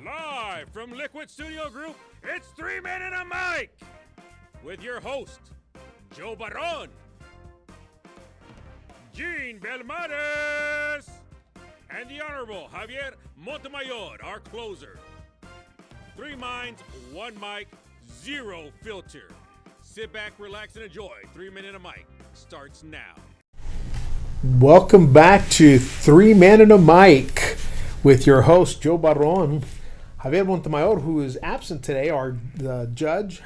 Live from Liquid Studio Group, it's 3 Men and a Mic with your host, Joe Barron, Gene Belmontes, and the Honorable Javier Montemayor, our closer. 3 minds, 1 mic, 0 filter. Sit back, relax, and enjoy. 3 Men and a Mic starts now. Welcome back to 3 Men and a Mic with your host, Joe Barron. Javier Montemayor, who is absent today, our judge,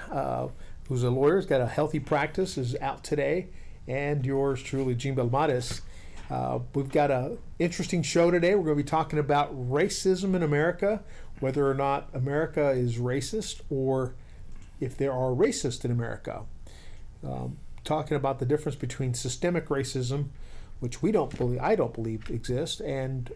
who's a lawyer, has got a healthy practice, is out today, and yours truly, Gene Belmontes. We've got an interesting show today. We're going to be talking about racism in America, whether or not America is racist or if there are racists in America. Talking about the difference between systemic racism, which I don't believe exists, and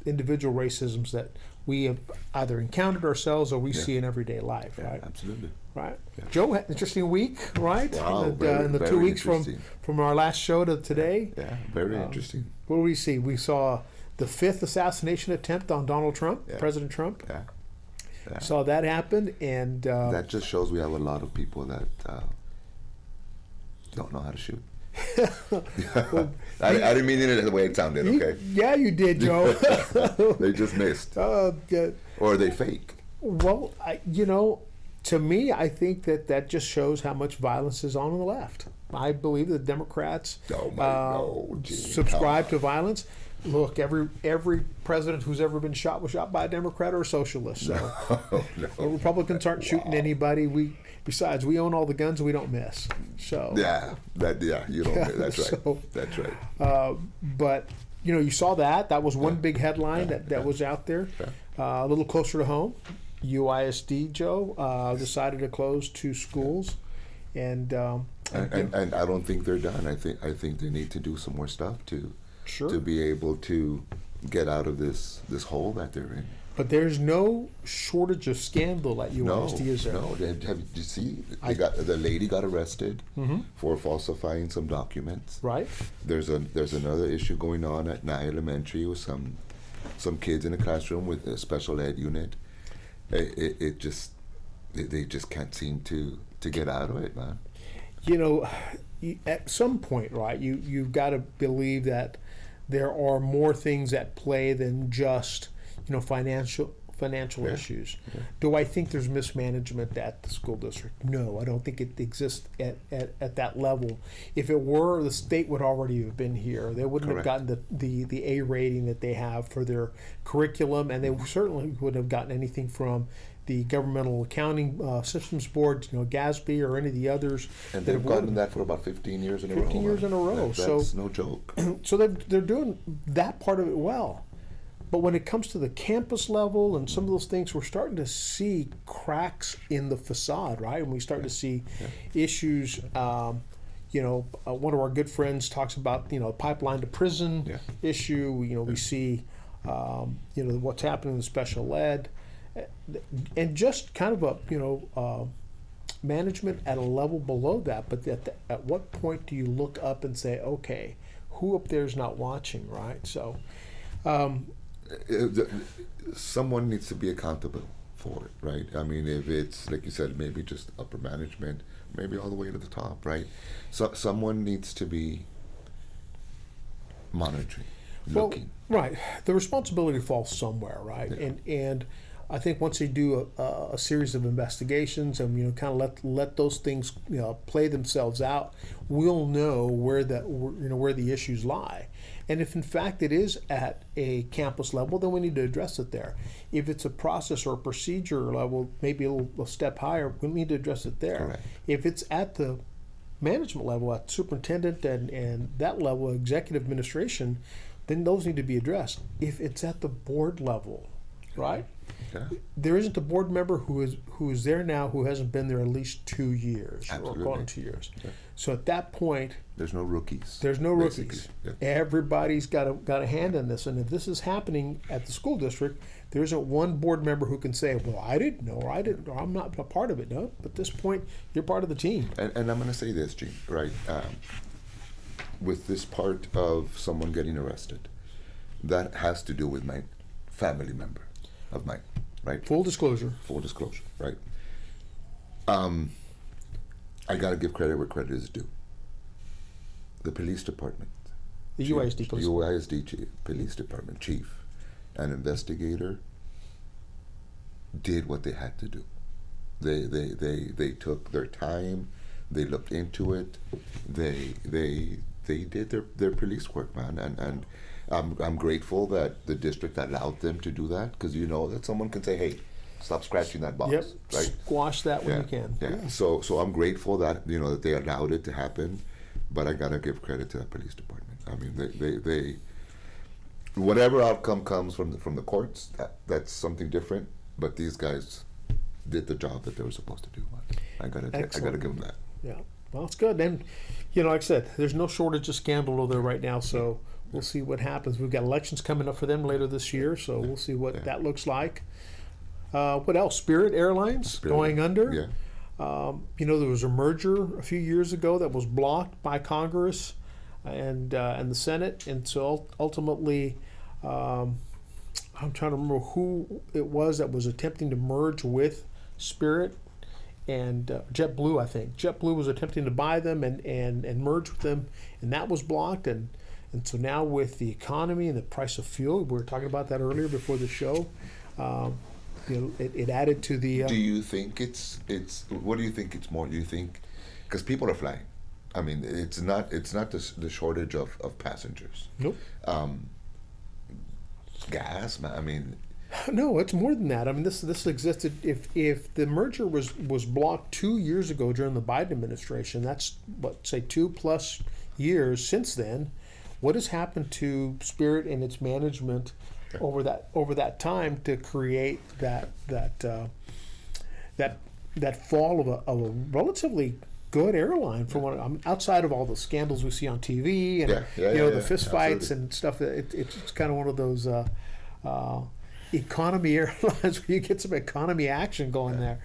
individual racisms that we have either encountered ourselves or we see in everyday life, right? Absolutely. Right. Yeah. Joe, had an interesting week, right? Wow, in the 2 weeks from our last show to today. Yeah, very interesting. What did we see? We saw the 5th assassination attempt on Donald Trump, President Trump. Yeah. Saw that happen, and that just shows we have a lot of people that don't know how to shoot. Well, I didn't mean it the way it sounded, okay? Yeah, you did, Joe. They just missed. Or they fake. Well, to me, I think that just shows how much violence is on the left. I believe the Democrats subscribe to violence. Look, every president who's ever been shot was shot by a Democrat or a socialist. So the Republicans aren't shooting anybody. Besides, we own all the guns, we don't miss. So you don't miss. That's right. That's right. But you saw that. That was one big headline that was out there. A little closer to home, UISD, Joe, decided to close 2 schools, and I don't think they're done. I think they need to do some more stuff to be able to get out of this hole that they're in. But there's no shortage of scandal at UISD, is there? No. Did you see? The lady got arrested for falsifying some documents. Right. There's another issue going on at Nye Elementary with some kids in a classroom with a special ed unit. They just can't seem to get out of it, man. At some point, right? You've got to believe that there are more things at play than just financial issues. Yeah. Do I think there's mismanagement at the school district? No, I don't think it exists at that level. If it were, the state would already have been here. They wouldn't have gotten the A rating that they have for their curriculum, and they certainly wouldn't have gotten anything from the Governmental Accounting Systems Board, GASB, or any of the others. And they've gotten that for about 15 years in a row. 15 years in a row. That's no joke. So they're doing that part of it well. But when it comes to the campus level and some of those things, we're starting to see cracks in the facade, right? And we start to see issues. One of our good friends talks about pipeline to prison issue. We see what's happening in special ed, and just kind of a management at a level below that. But at what point do you look up and say, okay, who up there is not watching, right? So. Someone needs to be accountable for it, right? I mean, if it's, like you said, maybe just upper management, maybe all the way to the top, right? So someone needs to be monitoring, looking. Well, right. The responsibility falls somewhere, right? Yeah. And I think once they do a series of investigations and kind of let those things play themselves out, we'll know where the issues lie. And if in fact it is at a campus level, then we need to address it there. If it's a process or a procedure level, maybe a step higher, we need to address it there. Correct. If it's at the management level, at superintendent and that level, executive administration, then those need to be addressed. If it's at the board level, right? Yeah. There isn't a board member who is there now who hasn't been there at least 2 years. Absolutely. Or gone 2 years. Yeah. So at that point, there's no rookies. There's no rookies. Yeah. Everybody's got a hand in this, and if this is happening at the school district, there isn't one board member who can say, "Well, I didn't know, or I'm not a part of it." No, but at this point, you're part of the team. And I'm going to say this, Gene, right? With this part of someone getting arrested, that has to do with my family member of mine. right? Full disclosure. Full disclosure, right? I got to give credit where credit is due. The police department, The UISD police. UISD chief, police department chief, and investigator did what they had to do. They took their time. They looked into it. They did their police work, man, and I'm grateful that the district allowed them to do that, because you know that someone can say, hey, stop scratching that box, Yep. right? Squash that when you can. Yeah. So I'm grateful that that they allowed it to happen, but I gotta give credit to that police department. I mean, they whatever outcome comes from the courts, that's something different. But these guys did the job that they were supposed to do. I gotta give them that. Yeah. Well, it's good. And, like I said, there's no shortage of scandal over there right now, so we'll see what happens. We've got elections coming up for them later this year, so we'll see what that looks like. What else? Spirit Airlines going under. Yeah. There was a merger a few years ago that was blocked by Congress and the Senate, and so ultimately, I'm trying to remember who it was that was attempting to merge with Spirit and JetBlue. I think JetBlue was attempting to buy them and merge with them, and that was blocked. And so now with the economy and the price of fuel, we were talking about that earlier before the show. It added to the. Do you think it's? What do you think it's more? Do you think, because people are flying? I mean, it's not the shortage of passengers. Nope. Gas, man. I mean. No, it's more than that. I mean, this existed. If the merger was blocked 2 years ago during the Biden administration, that's say 2+ years since then. What has happened to Spirit and its management over that time to create that fall of a relatively good airline for one, outside of all the scandals we see on TV and the fist fights and stuff. It's kind of one of those economy airlines where you get some economy action going there.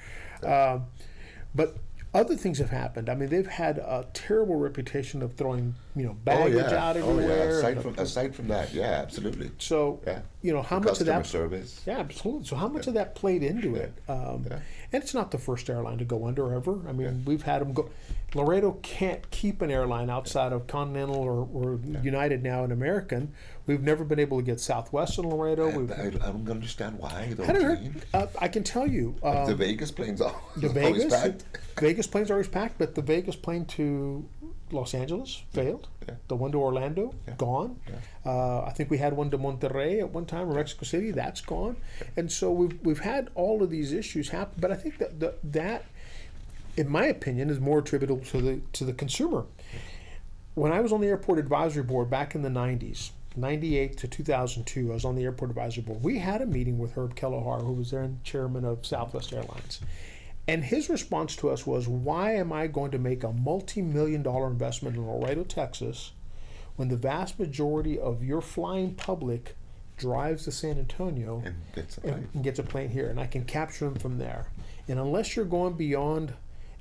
But other things have happened. I mean, they've had a terrible reputation of throwing baggage out everywhere. Aside from that, yeah, absolutely. So how much of that customer service? Yeah, absolutely. So how much of that played into it? And it's not the first airline to go under ever. I mean, we've had them go. Laredo can't keep an airline outside of Continental or United now and American. We've never been able to get Southwest in Laredo. I don't understand why, though, Gene. I can tell you. The Vegas planes are always packed. Vegas planes are always packed, but the Vegas plane to Los Angeles failed. Yeah. The one to Orlando, gone. Yeah. I think we had one to Monterrey at one time, or Mexico City. That's gone. And so we've had all of these issues happen. But I think that in my opinion, is more attributable to the consumer. When I was on the airport advisory board back in the 90s, 98 to 2002, I was on the airport advisory board. We had a meeting with Herb Kelleher, who was then chairman of Southwest Airlines. And his response to us was, why am I going to make a multi-million-dollar investment in Laredo, Texas, when the vast majority of your flying public drives to San Antonio and gets a plane here, and I can capture them from there. And unless you're going beyond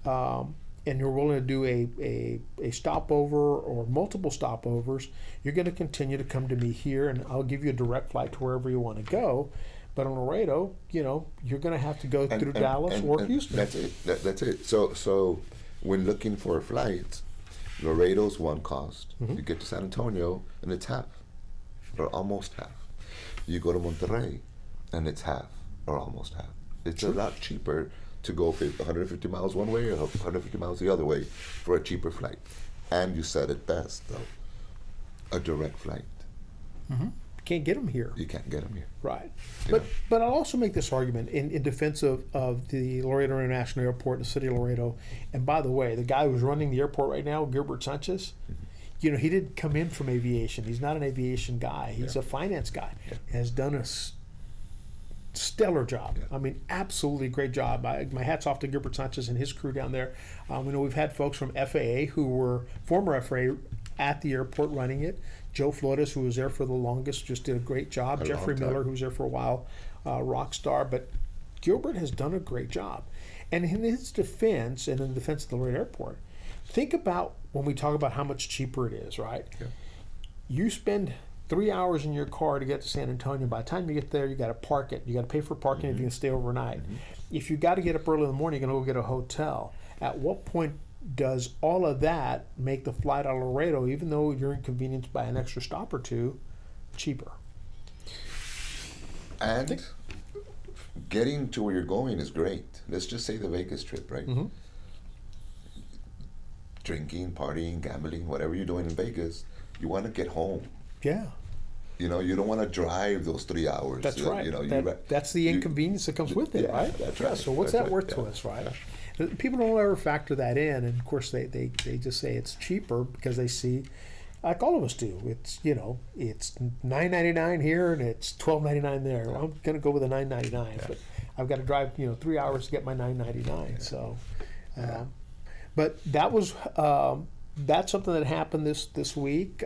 and you're willing to do a stopover or multiple stopovers, you're going to continue to come to me here, and I'll give you a direct flight to wherever you want to go. But in Laredo, you're going to have to go through Dallas or Houston. That's it. That's it. So when looking for a flight, Laredo's one cost. You get to San Antonio, and it's half, or almost half. You go to Monterrey, and it's half, or almost half. It's a lot cheaper to go 150 miles one way or 150 miles the other way for a cheaper flight. And you said it best, though. A direct flight. Can't get them here. You can't get them here. Right. But I'll also make this argument in defense of the Laredo International Airport, the city of Laredo. And by the way, the guy who's running the airport right now, Gilbert Sanchez, he didn't come in from aviation. He's not an aviation guy. He's a finance guy. Has done a stellar job. I mean, absolutely great job. My hat's off to Gilbert Sanchez and his crew down there. We know we've had folks from FAA who were former FAA at the airport running it. Joe Flores, who was there for the longest, just did a great job. Jeffrey Miller, who was there for a while, rock star. But Gilbert has done a great job. And in his defense, and in the defense of the Laredo Airport, think about when we talk about how much cheaper it is, right? Yeah. You spend 3 hours in your car to get to San Antonio. By the time you get there, you got to park it. You got to pay for parking if you can stay overnight. If you got to get up early in the morning, you're going to go get a hotel. At what point does all of that make the flight out of Laredo, even though you're inconvenienced by an extra stop or two, cheaper? And getting to where you're going is great. Let's just say the Vegas trip, right? Drinking, partying, gambling, whatever you're doing in Vegas, you want to get home. Yeah. You know, you don't want to drive those 3 hours. That's right. You know, that's the inconvenience that comes with it, right? That's right. So what's that worth to us, right? People don't ever factor that in, and of course they just say it's cheaper because they see, like all of us do. It's it's $9.99 here and it's $12.99 there. Well, I'm gonna go with the $9.99, but I've got to drive 3 hours to get my $9.99. So, but that was that's something that happened this week.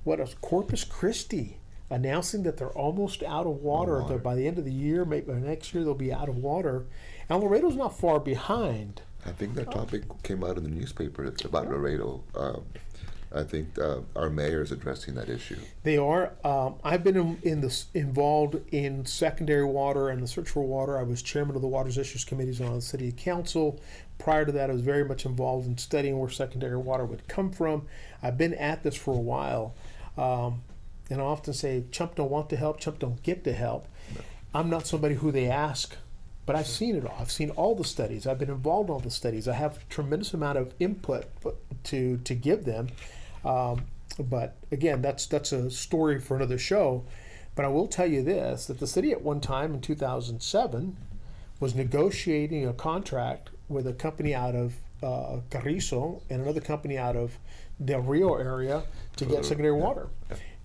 What else? Corpus Christi announcing that they're almost out of water. That by the end of the year, maybe next year, they'll be out of water. And Laredo's not far behind. I think that topic came out in the newspaper. It's about Laredo. I think our mayor is addressing that issue. They are. I've been involved in secondary water and the search for water. I was chairman of the Waters Issues Committees on the City Council. Prior to that, I was very much involved in studying where secondary water would come from. I've been at this for a while. And I often say, chump don't want to help, chump don't get to help. No. I'm not somebody who they ask, but I've seen it all. I've seen all the studies. I've been involved in all the studies. I have a tremendous amount of input to give them. But again, that's a story for another show. But I will tell you this, that the city at one time in 2007 was negotiating a contract with a company out of Carrizo and another company out of Del Rio area to get secondary water.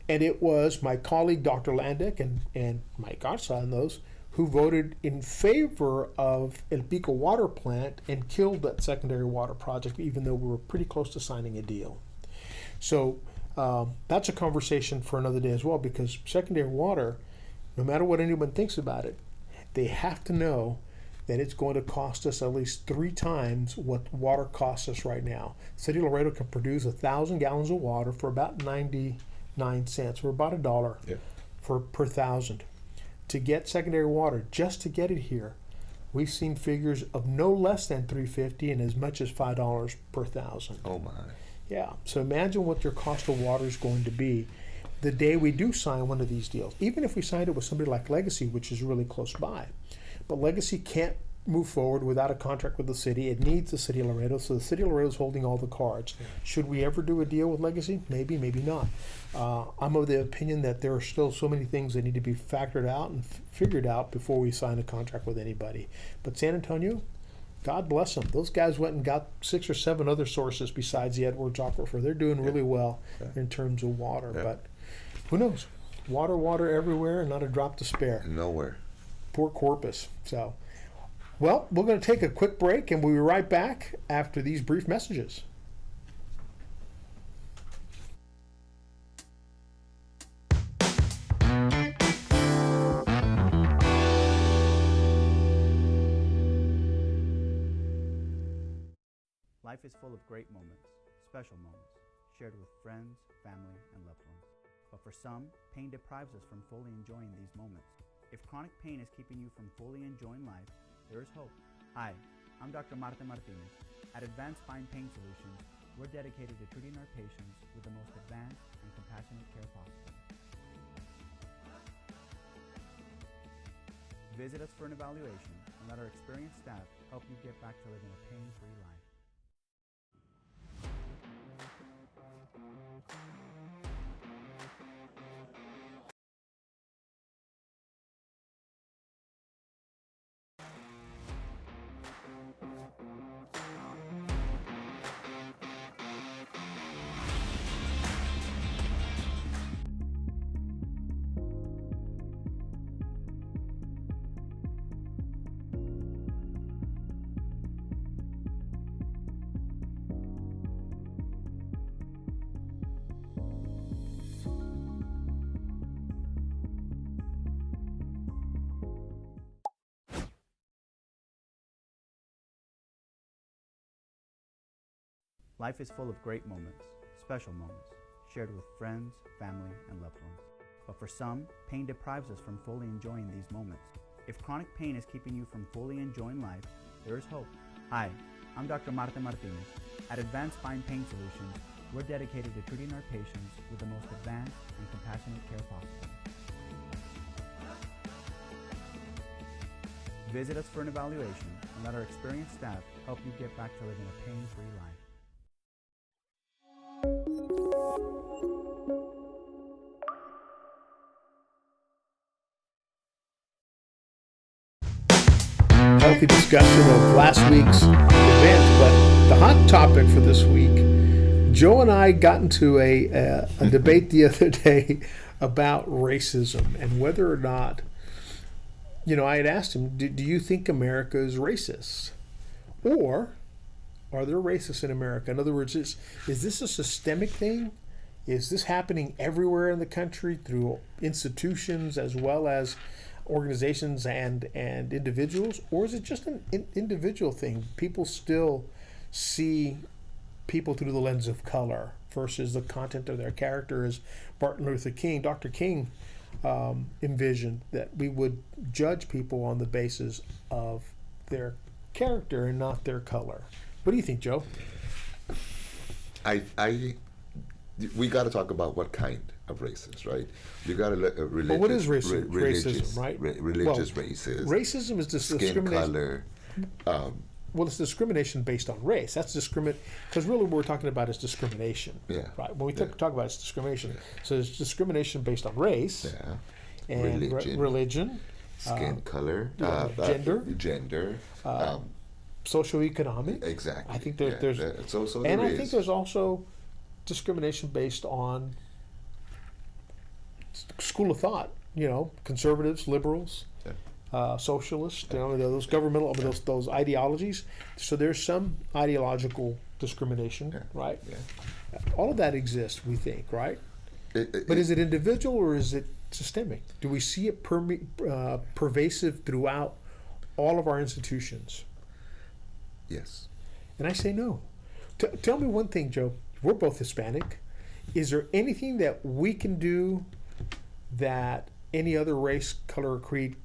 And it was my colleague, Dr. Landick, and Mike Garza and those who voted in favor of El Pico water plant and killed that secondary water project, even though we were pretty close to signing a deal. So that's a conversation for another day as well, because secondary water, no matter what anyone thinks about it, they have to know that it's going to cost us at least 3 times what water costs us right now. City of Laredo can produce 1,000 gallons of water for about 99 cents, or about $1 per 1,000. To get secondary water, just to get it here, we've seen figures of no less than $3.50 and as much as $5 per 1,000. Oh my. Yeah, so imagine what your cost of water is going to be the day we do sign one of these deals. Even if we signed it with somebody like Legacy, which is really close by. But Legacy can't move forward without a contract with the city. It needs the City of Laredo, so the City of Laredo is holding all the cards. Should we ever do a deal with Legacy? Maybe, maybe not. I'm of the opinion that there are still so many things that need to be factored out and figured out before we sign a contract with anybody. But San Antonio, God bless them. Those guys went and got 6 or 7 other sources besides the Edwards Aquifer. They're doing really well in terms of water. But who knows? Water everywhere and not a drop to spare. Nowhere. Poor Corpus. So, well, we're going to take a quick break and we'll be right back after these brief messages. Life is full of great moments, special moments, shared with friends, family, and loved ones. But for some, pain deprives us from fully enjoying these moments. If chronic pain is keeping you from fully enjoying life, there is hope. Hi, I'm Dr. Marta Martinez. At Advanced Spine Pain Solutions, we're dedicated to treating our patients with the most advanced and compassionate care possible. Visit us for an evaluation and let our experienced staff help you get back to living a pain-free life. Life is full of great moments, special moments, shared with friends, family, and loved ones. But for some, pain deprives us from fully enjoying these moments. If chronic pain is keeping you from fully enjoying life, there is hope. Hi, I'm Dr. Marta Martinez. At Advanced Spine Pain Solutions, we're dedicated to treating our patients with the most advanced and compassionate care possible. Visit us for an evaluation and let our experienced staff help you get back to living a pain-free life. Healthy discussion of last week's event, but the hot topic for this week, Joe and I got into a debate the other day about racism and whether or not, I had asked him, do you think America is racist? Or are there racists in America? In other words, is this a systemic thing? Is this happening everywhere in the country through institutions as well as organizations and individuals, or is it just an individual thing? People still see people through the lens of color versus the content of their character, as Martin Luther King, Dr. King, envisioned, that we would judge people on the basis of their character and not their color. What do you think, Joe? We got to talk about what kind of racist, right? You got to look at religious. Well, what is racism, right? Religious racism. Racism is skin discrimination. color. Well, it's discrimination based on race. That's because really what we're talking about is discrimination. Yeah. Right. When we talk about it's discrimination, so it's discrimination based on race. Yeah. And religion. Skin color. Gender. Socioeconomic. Exactly. I think there's I think there's also discrimination based on school of thought. Conservatives, liberals. Socialists, those governmental, those ideologies. So there's some ideological discrimination, right? Yeah. All of that exists, we think, right? But is it individual or is it systemic? Do we see it pervasive throughout all of our institutions? Yes. And I say no. Tell me one thing, Joe. We're both Hispanic. Is there anything that we can do that any other race, color, or creed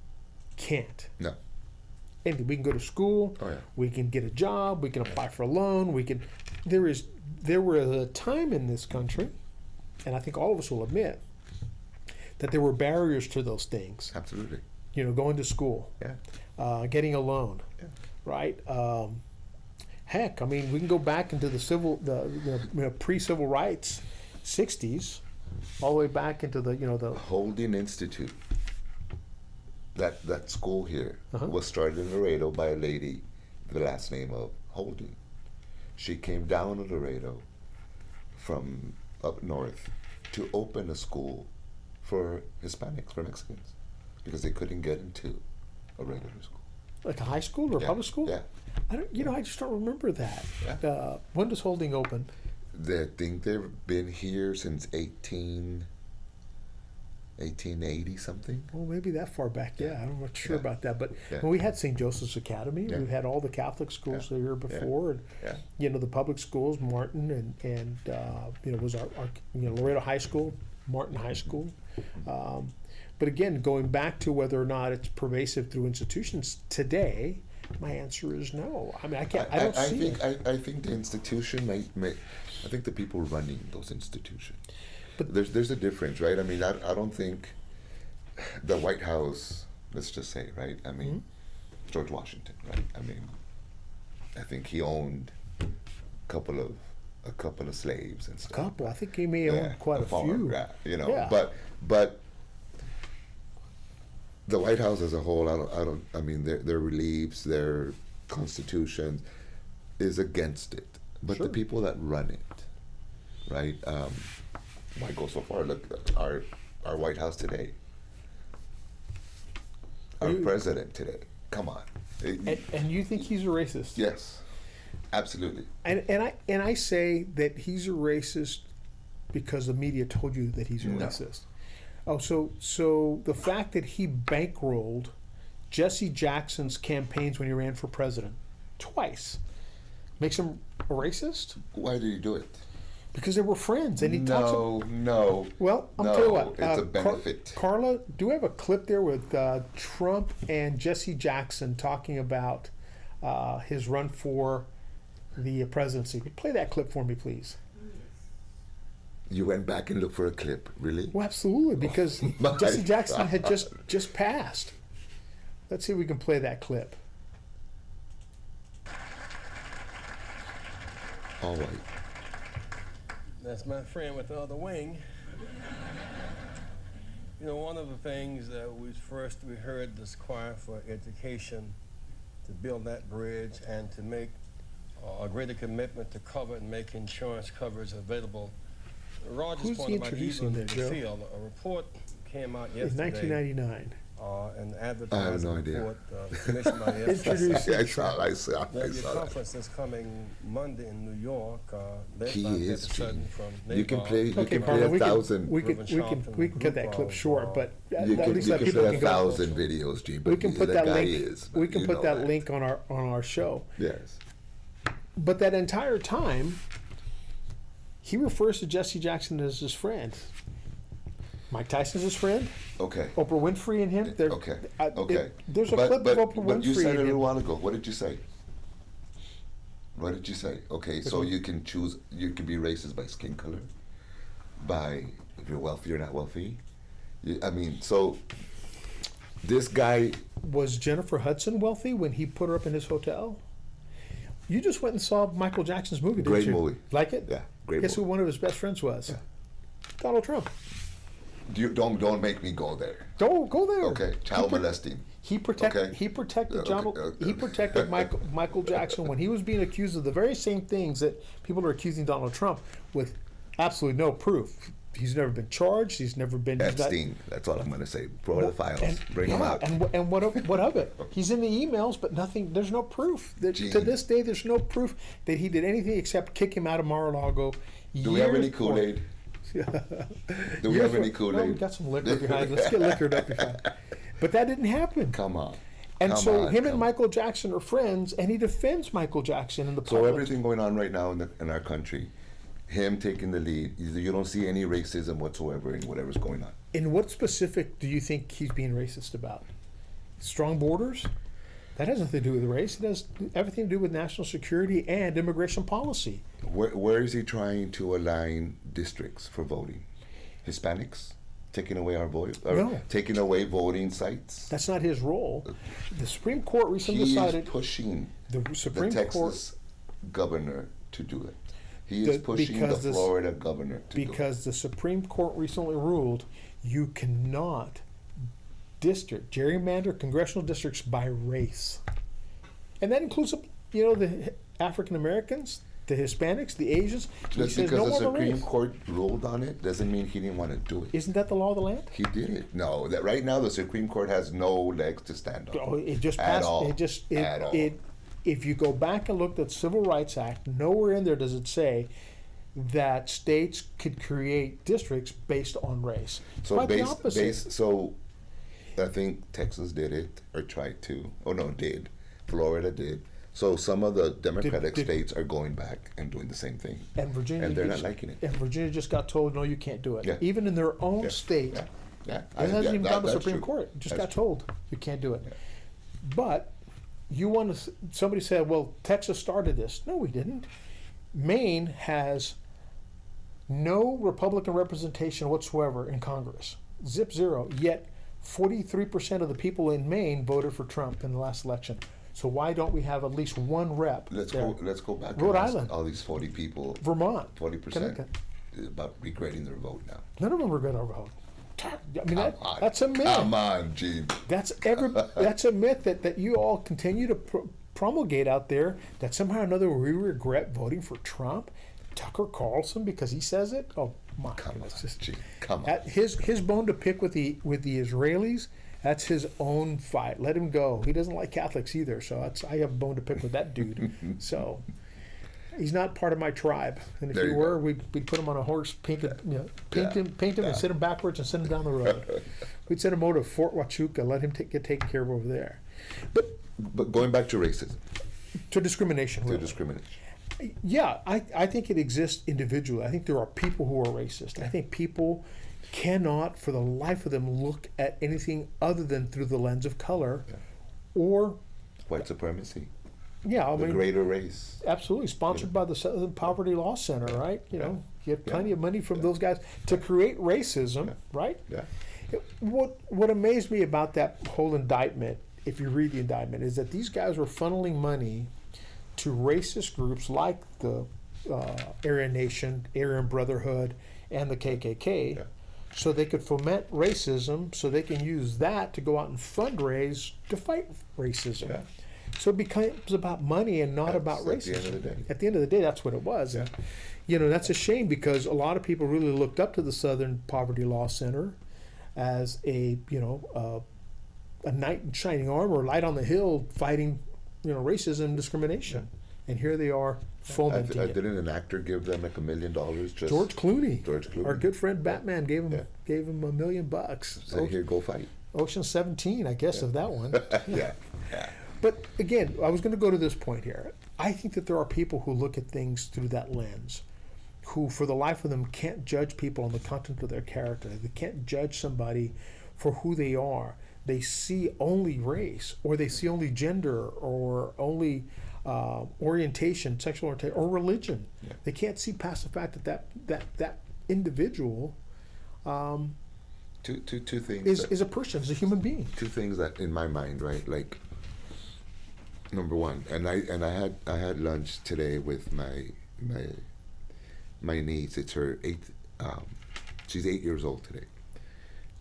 can't? No. And we can go to school. Oh, yeah. We can get a job. We can apply for a loan. There was a time in this country, and I think all of us will admit that there were barriers to those things. Absolutely. Going to school. Yeah. Getting a loan. Yeah. Right. Heck, we can go back into the pre-civil rights, 60s, all the way back into the Holding Institute. That school here was started in Laredo by a lady, the last name of Holding. She came down to Laredo from up north to open a school for Hispanics, for Mexicans, because they couldn't get into a regular school. Like a high school or public school? Yeah. I just don't remember that. Yeah. When does Holding open? I think they've been here since 1880 something. Well, maybe that far back. Yeah, I'm not sure about that. But Yeah. when we had St. Joseph's Academy, Yeah. we've had all the Catholic schools here before, and Yeah. the public schools, Martin and was our Laredo High School, Martin High School. But again, going back to whether or not it's pervasive through institutions today, my answer is no. I can't. I don't see it. I think the institution I think the people running those institutions. But there's a difference, right? I don't think the White House, let's just say, right? George Washington, right? I think he owned a couple of slaves and stuff. A couple. I think he may own quite a few. Yeah. But the White House as a whole, their beliefs, their constitution is against it. But the people that run it, right? Might go so far. Look, our White House today, our president today. Come on. And you think he's a racist? Yes, absolutely. And I say that he's a racist because the media told you that he's a racist. Oh, so the fact that he bankrolled Jesse Jackson's campaigns when he ran for president twice makes him a racist? Why did he do it? Because they were friends, and he talks. No. Well, I'm No, telling you what. it's a benefit. Carla, do we have a clip there with Trump and Jesse Jackson talking about his run for the presidency? Play that clip for me, please. You went back and looked for a clip, really? Well, absolutely, because My Jesse Jackson God. had just passed. Let's see if we can play that clip. All right. That's my friend with the other wing. You know, one of the things that we heard this choir for education, to build that bridge and to make a greater commitment to cover and make insurance coverage available. Roger's Who's point he about introducing evil there, in the Joe? field. A report came out In yesterday. 1999. An I have advertising no idea. report commissioned by the Introduce FCC. I saw The that. conference is coming Monday in New York. Led He by is, Peter Sutton Gene. from You can NABOG. play. You Okay, can play Carla, a we thousand. we can cut that clip short, but at You least let can people play can a go. thousand videos, G. We can put that guy link. is, We but can you put know that link on our show. Yes. But that entire time, he refers to Jesse Jackson as his friend. Mike Tyson's his friend. Okay. Oprah Winfrey and him. They're, Okay. I- Okay. there's a But clip of Oprah But you Winfrey said and it a him. little while ago. What did you say? What did you say? Okay, so one? you can choose. You can be racist by skin color, by if you're wealthy or not wealthy. I mean, so this guy. Was Jennifer Hudson wealthy when he put her up in his hotel? You just went and saw Michael Jackson's movie, didn't Great you? movie. Like it? Yeah, great Guess movie. who one of his best friends was? Donald Trump. Don't make me go there. Don't go there. Okay, child molesting. He protected. Okay. He protected Okay, Donald. okay. He protected Michael Jackson when he was being accused of the very same things that people are accusing Donald Trump with absolutely no proof. He's never been charged. He's never been. he's not- Epstein. That's all I'm going to say. Throw the files. And, Bring them yeah, out. And what of it? He's in the emails, but nothing. There's no proof. To Gene. this day, there's no proof that he did anything except kick him out of Mar-a-Lago. Do we have any Kool-Aid? Do we have any Kool-Aid? Well, we got some liquor behind. Let's get liquored up behind. But that didn't happen. Come on. And Come so on, him and come on. Michael Jackson are friends, and he defends Michael Jackson in the So public. everything going on right now in our country, him taking the lead, you don't see any racism whatsoever in whatever's going on. In what specific do you think he's being racist about? Strong borders? That has nothing to do with race. It has everything to do with national security and immigration policy. Where is he trying to align districts for voting? Hispanics? Taking away our vote? Or No. taking away voting sites? That's not his role. The Supreme Court recently He decided. is pushing The the Supreme Court, Texas governor to do it. He is pushing the because this- Florida governor to do it. because the Supreme Court recently ruled you cannot gerrymander congressional districts by race, and that includes the African Americans, the Hispanics, the Asians. He Just says because no the more by Supreme race. Court ruled on it doesn't mean he didn't want to do it. Isn't that the law of the land? He did it. No, that right now the Supreme Court has no legs to stand on. Oh, it just At passed. all. At all. If you go back and look at the Civil Rights Act, nowhere in there does it say that states could create districts based on race. It's So quite the opposite. so I think Texas did it or tried to. Oh no, did. Florida did. So some of the Democratic did- states are going back and doing the same thing. And Virginia, And they're just- not liking it. And Virginia just got told, no, you can't do it. Yeah. Even in their own Yeah. state, Yeah. Yeah. it hasn't even gone to the that's Supreme true. Court. Just That's got true. told you can't do it. But you want to? Somebody said, well, Texas started this. No, we didn't. Maine has no Republican representation whatsoever in Congress. Zip zero. Yet 43% of the people in Maine voted for Trump in the last election. So why don't we have at least one rep Let's there? go back Rhode and ask Island. all these 40 people, Vermont. 40% Connecticut. about regretting their vote now. None of them regret our vote. I mean, Come on. that's a myth. Come on, Gene. That's a myth that you all continue to promulgate out there, that somehow or another we regret voting for Trump, Tucker Carlson, because he says it. Oh my Come on, goodness! Just- Gene. Come on. His bone to pick with the Israelis. That's his own fight. Let him go. He doesn't like Catholics either, so I have a bone to pick with that dude. So he's not part of my tribe. And if There he you were, go. we'd put him on a horse, paint him, Yeah. and send him backwards and send him down the road. We'd send him over to Fort Huachuca, let him get taken care of over there. But But going back to racism, to discrimination, to really. discrimination. Yeah, I think it exists individually. I think there are people who are racist. I think people cannot, for the life of them, look at anything other than through the lens of color, or White supremacy, yeah, I the mean, greater race. absolutely sponsored by the Southern Poverty Law Center, right? You know, you have plenty of money from those guys to create racism, right? Yeah. What amazed me about that whole indictment, if you read the indictment, is that these guys were funneling money to racist groups like the Aryan Nation, Aryan Brotherhood, and the KKK, so they could foment racism, so they can use that to go out and fundraise to fight racism. Yeah. So it becomes about money and not about racism. At the end of the day. At the end of the day, that's what it was. And, you know, that's a shame because a lot of people really looked up to the Southern Poverty Law Center as a, you know, a knight in shining armor, light on the hill, fighting, you know, racism and discrimination. And here they are fomenting it. Didn't an actor give them like $1 million? Just George Clooney. George Clooney. Our good friend Batman gave him $1 million. Say, here, go fight. Ocean 17, I guess, of that one. Yeah. But again, I was going to go to this point here. I think that there are people who look at things through that lens, who for the life of them can't judge people on the content of their character. They can't judge somebody for who they are. They see only race, or they see only gender, or only orientation, sexual orientation, or religion. Yeah. They can't see past the fact that individual Two things. is a person, is a human being. Two things that in my mind, right? Like, number one, and I had lunch today with my niece. It's her 8th. She's 8 years old today.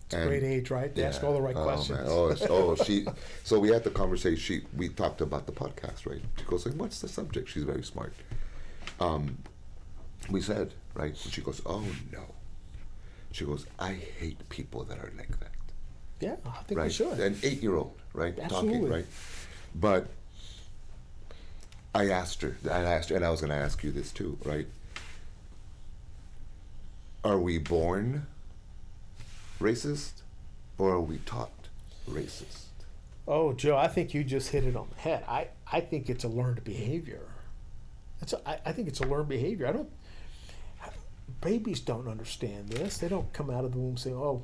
It's a great age, right? They ask all the right questions. Man. So we had the conversation. We talked about the podcast, right? She goes, like, what's the subject? She's very smart. We said, right? And she goes, oh no. She goes, I hate people that are like that. Yeah, I think we Right? should. An 8-year-old, right? Absolutely. Talking, right? But I asked her, and I was going to ask you this too, right? Are we born racist, or are we taught racist? Oh, Joe, I think you just hit it on the head. I think it's a learned behavior. I think it's a learned behavior. Babies don't understand this. They don't come out of the womb saying, "Oh,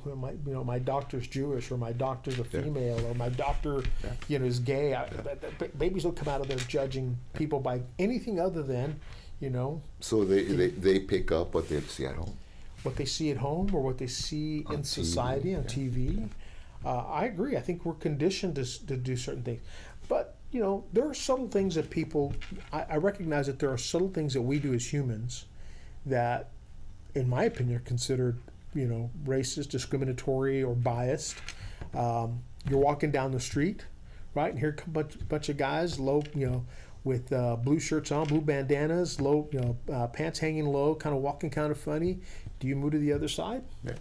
my doctor's Jewish, or my doctor's a female, or my doctor, is gay." Babies don't come out of there judging people by anything other than, So they pick up what they see at home. What they see at home or what they see in society, on TV. I agree. I think we're conditioned to do certain things. But, there are subtle things that people, I recognize that there are subtle things that we do as humans that, in my opinion, are considered, racist, discriminatory, or biased. You're walking down the street, right? And here come a bunch of guys, with blue shirts on, blue bandanas, low, pants hanging low, kind of walking kind of funny. Do you move to the other side? Yeah.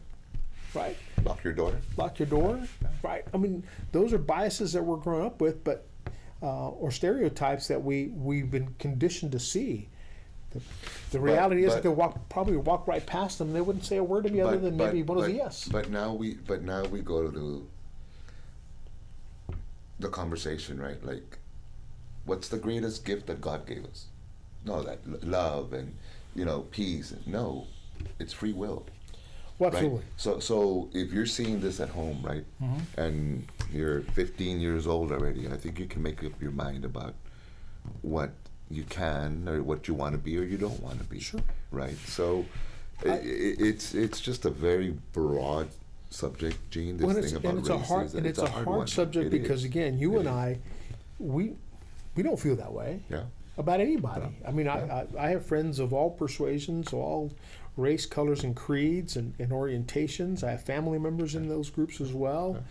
Right. Lock your door. Lock your door. Right. I mean, those are biases that we're growing up with, but or stereotypes that we've been conditioned to see. The reality is that they probably walk right past them. And they wouldn't say a word to me other than maybe one of the yes. But now we go to the conversation, right? Like, what's the greatest gift that God gave us? No, that love and peace. No, it's free will. Well, absolutely. Right? So if you're seeing this at home, right, and you're 15 years old already, I think you can make up your mind about what you can or what you want to be or you don't want to be. Sure. Right. So it's just a very broad subject, Gene. This thing about racism. It's a hard subject because again, you and I, we don't feel that way. Yeah. About anybody. I mean, I have friends of all persuasions, all race, colors, and creeds, and orientations. I have family members in those groups as well.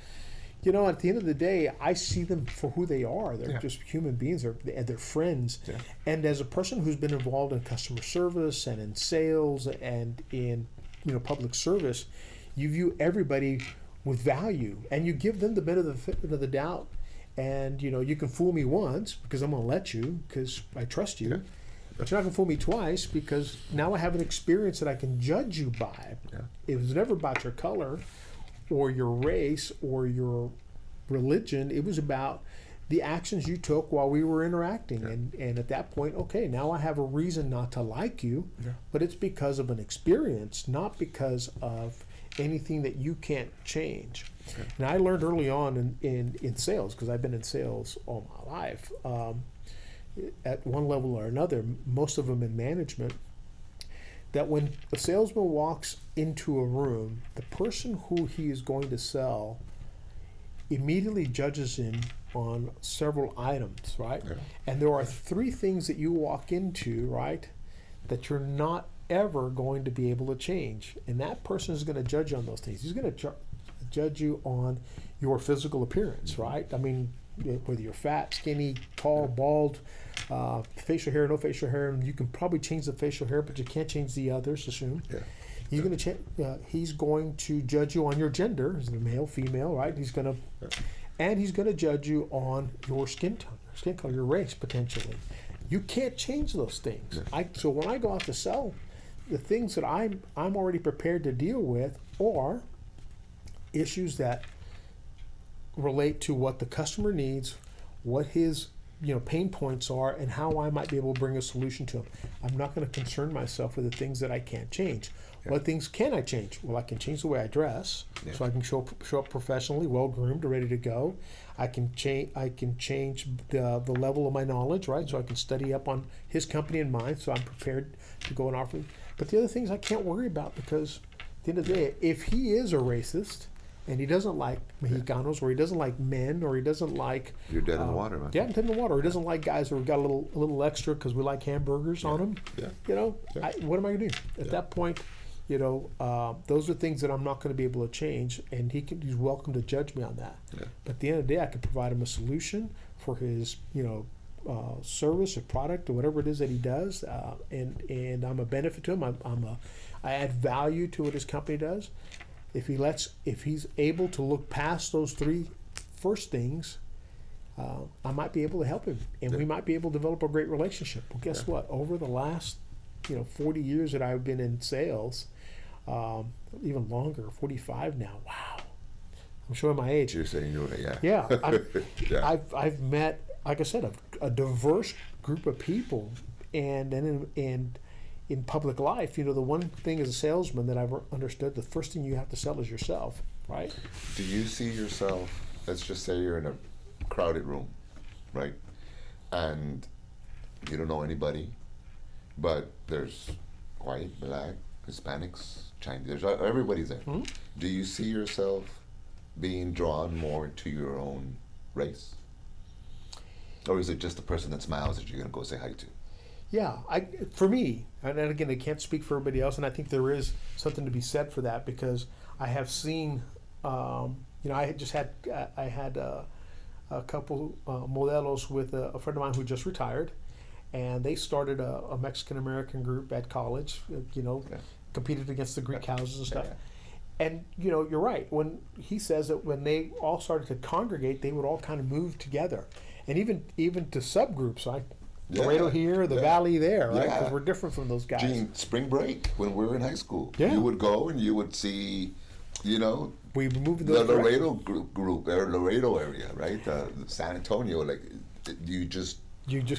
At the end of the day, I see them for who they are. They're just human beings. They're friends. Yeah. And as a person who's been involved in customer service and in sales and in public service, you view everybody with value, and you give them the benefit of the doubt. And you can fool me once because I'm going to let you because I trust you, but you're not going to fool me twice because now I have an experience that I can judge you by. Yeah. It was never about your color or your race or your religion. It was about the actions you took while we were interacting. And at that point, okay, now I have a reason not to like you, but it's because of an experience, not because of anything that you can't change. And I learned early on in sales, because I've been in sales all my life, at one level or another, most of them in management, that when a salesman walks into a room, the person who he is going to sell immediately judges him on several items, right? And there are 3 things that you walk into, right, that you're not ever going to be able to change. And that person is going to judge you on those things. He's going to judge you on your physical appearance, right? I mean, whether you're fat, skinny, tall, bald, facial hair, no facial hair, and you can probably change the facial hair, but you can't change the others, assume. He's going to he's going to judge you on your gender, is it male, female, right? He's going to, and he's going to judge you on your skin color, your race potentially. You can't change those things. So when I go out to sell, the things that I'm already prepared to deal with are issues that relate to what the customer needs, what his pain points are, and how I might be able to bring a solution to them. I'm not going to concern myself with the things that I can't change. What things can I change? Well, I can change the way I dress, so I can show up professionally, well groomed, ready to go. I can change the level of my knowledge, right? So I can study up on his company and mine, so I'm prepared to go and offer. But the other things I can't worry about, because at the end of the day, if he is a racist and he doesn't like Mexicanos, or he doesn't like men, or he doesn't like... You're dead in the water, man. Yeah, I'm dead in the water. Or he doesn't like guys who've got a little extra because we like hamburgers on them. What am I going to do? At that point, those are things that I'm not going to be able to change, and he's welcome to judge me on that. But at the end of the day, I can provide him a solution for his, service or product or whatever it is that he does, and I'm a benefit to him. I add value to what his company does. If he's able to look past those 3 first things, I might be able to help him, and we might be able to develop a great relationship. Well, guess what? Over the last 40 years that I've been in sales, even longer, 45 now. Wow, I'm showing my age. You're saying you're I've met, like I said, a diverse group of people, and in public life, the one thing as a salesman that I've understood, the first thing you have to sell is yourself, right? Do you see yourself, let's just say you're in a crowded room, right? And you don't know anybody, but there's white, black, Hispanics, Chinese, everybody's there. Mm-hmm. Do you see yourself being drawn more to your own race? Or is it just the person that smiles that you're going to go say hi to? Yeah, for me, and again, I can't speak for everybody else, and I think there is something to be said for that, because I have seen, I had a couple modelos with a friend of mine who just retired, and they started a Mexican-American group at college, competed against the Greek houses and stuff. And, you're right. When he says that when they all started to congregate, they would all kind of move together. And even to subgroups, right? Laredo here, the Valley there, right? Because we're different from those guys. Gene, spring break, when we were in high school, you would go and you would see, we moved the Laredo group or Laredo area, right? San Antonio, like you just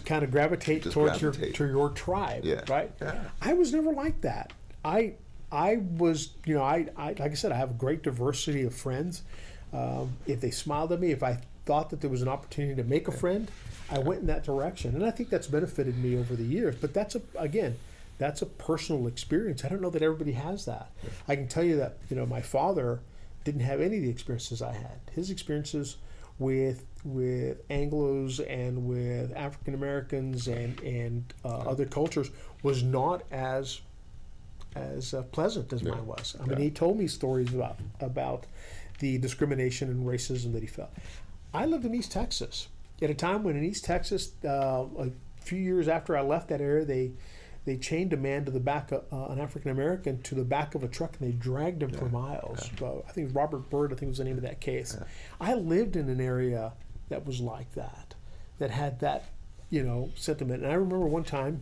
kind of gravitate towards your tribe, right? Yeah. I was never like that. I was, I like I said, I have a great diversity of friends. If they smiled at me, if I thought that there was an opportunity to make a friend, I went in that direction, and I think that's benefited me over the years. But that's a personal experience. I don't know that everybody has that. I can tell you that my father didn't have any of the experiences I had. His experiences with Anglos and with African Americans and other cultures was not as pleasant as mine was. I mean, he told me stories about the discrimination and racism that he felt. I lived in East Texas at a time when in East Texas, a few years after I left that area, they chained a man to the back of an African American to the back of a truck, and they dragged him for miles. I think it was Robert Byrd, I think was the name of that case. I lived in an area that was like that had that sentiment. And I remember one time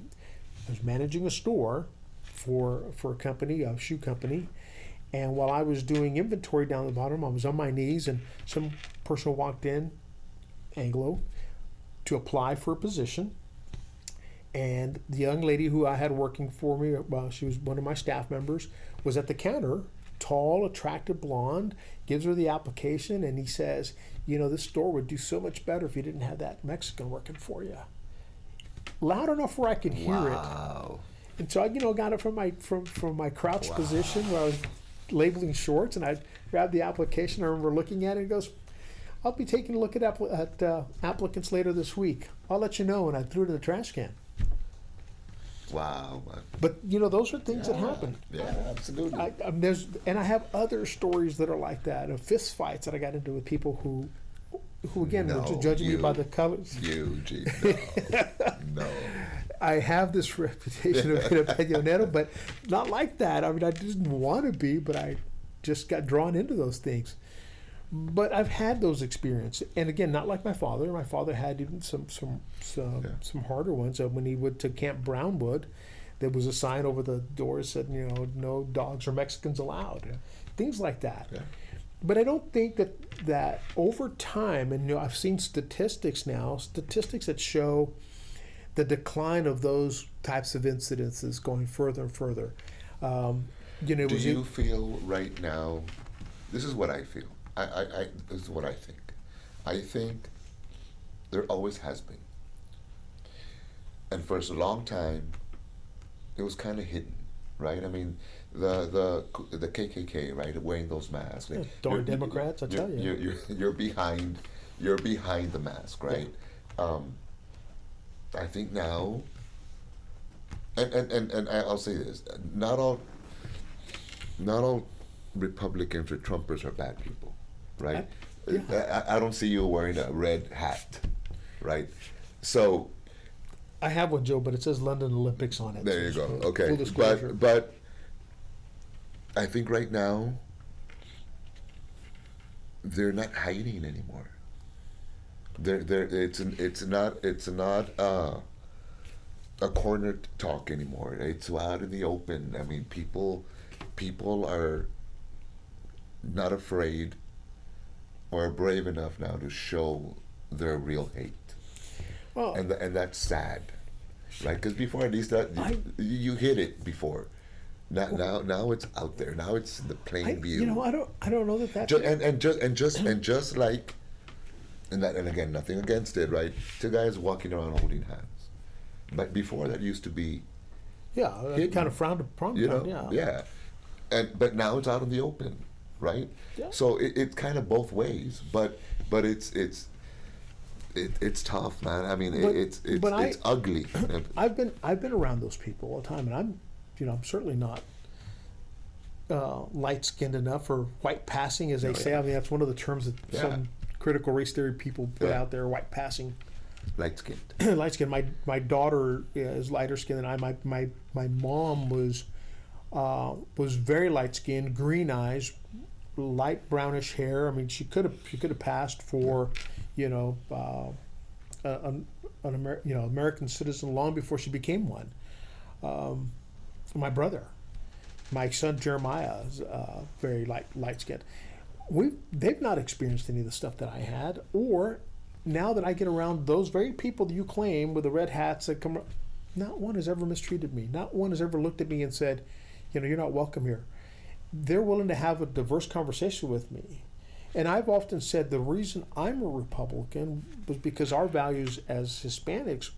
I was managing a store for a company, a shoe company, and while I was doing inventory down the bottom, I was on my knees, and some person walked in, Anglo, to apply for a position. And the young lady who I had working for me, well, she was one of my staff members, was at the counter, tall, attractive blonde, gives her the application, and he says, this store would do so much better if you didn't have that Mexican working for you. Loud enough where I could hear it. Wow. And so I, got it from my crouch position where I was labeling shorts, and I grabbed the application. I remember looking at it, and it goes, I'll be taking a look at applicants later this week. I'll let you know, and I threw it in the trash can. Wow. But those are things that happen. Yeah, absolutely. I have other stories that are like that, of fist fights that I got into with people who again were just judging me by the colors. Gee, no. I have this reputation of being a peñonero, but not like that. I mean, I didn't want to be, but I just got drawn into those things. But I've had those experiences, and again, not like my father. My father had even some harder ones. When he went to Camp Brownwood, there was a sign over the door that said, no dogs or Mexicans allowed. Yeah. Things like that. Yeah. But I don't think that over time, and I've seen statistics that show the decline of those types of incidences going further and further. Do you feel right now? This is what I feel. This is what I think. I think there always has been, and for a long time, it was kind of hidden, right? I mean, the KKK, right, wearing those masks. Yeah, darn Democrats, I tell you. You're behind the mask, right? Yeah. I think now, and I'll say this: not all Republicans or Trumpers are bad people, right? I don't see you wearing a red hat, right? So I have one, Joe, but it says London Olympics on it. There you go. Okay, full disclosure. but I think right now they're not hiding anymore. It's not a corner talk anymore. It's out in the open. I mean, people are not afraid or brave enough now to show their real hate. Well, and that's sad, right? Because before, at least you hid it before. Now it's out there. Now it's in the plain view. I don't know that. Just like. And again, nothing against it, right? Two guys walking around holding hands, but before that used to be, hidden, kind of frowned upon. But now it's out in the open, right? Yeah. So it's kind of both ways, but it's tough, man. I mean, it's ugly. I've been around those people all the time, and I'm certainly not light skinned enough or white passing, as they say. I mean, that's one of the terms that some critical race theory people put out there, white passing. Light skinned. Light skinned. My daughter is lighter skinned than I. My mom was very light skinned, green eyes, light brownish hair. I mean, she could have passed for, an American citizen long before she became one. My brother, my son Jeremiah, is very light skinned. They've not experienced any of the stuff that I had, or now that I get around those very people that you claim with the red hats that come, not one has ever mistreated me. Not one has ever looked at me and said, you're not welcome here. They're willing to have a diverse conversation with me. And I've often said the reason I'm a Republican was because our values as Hispanics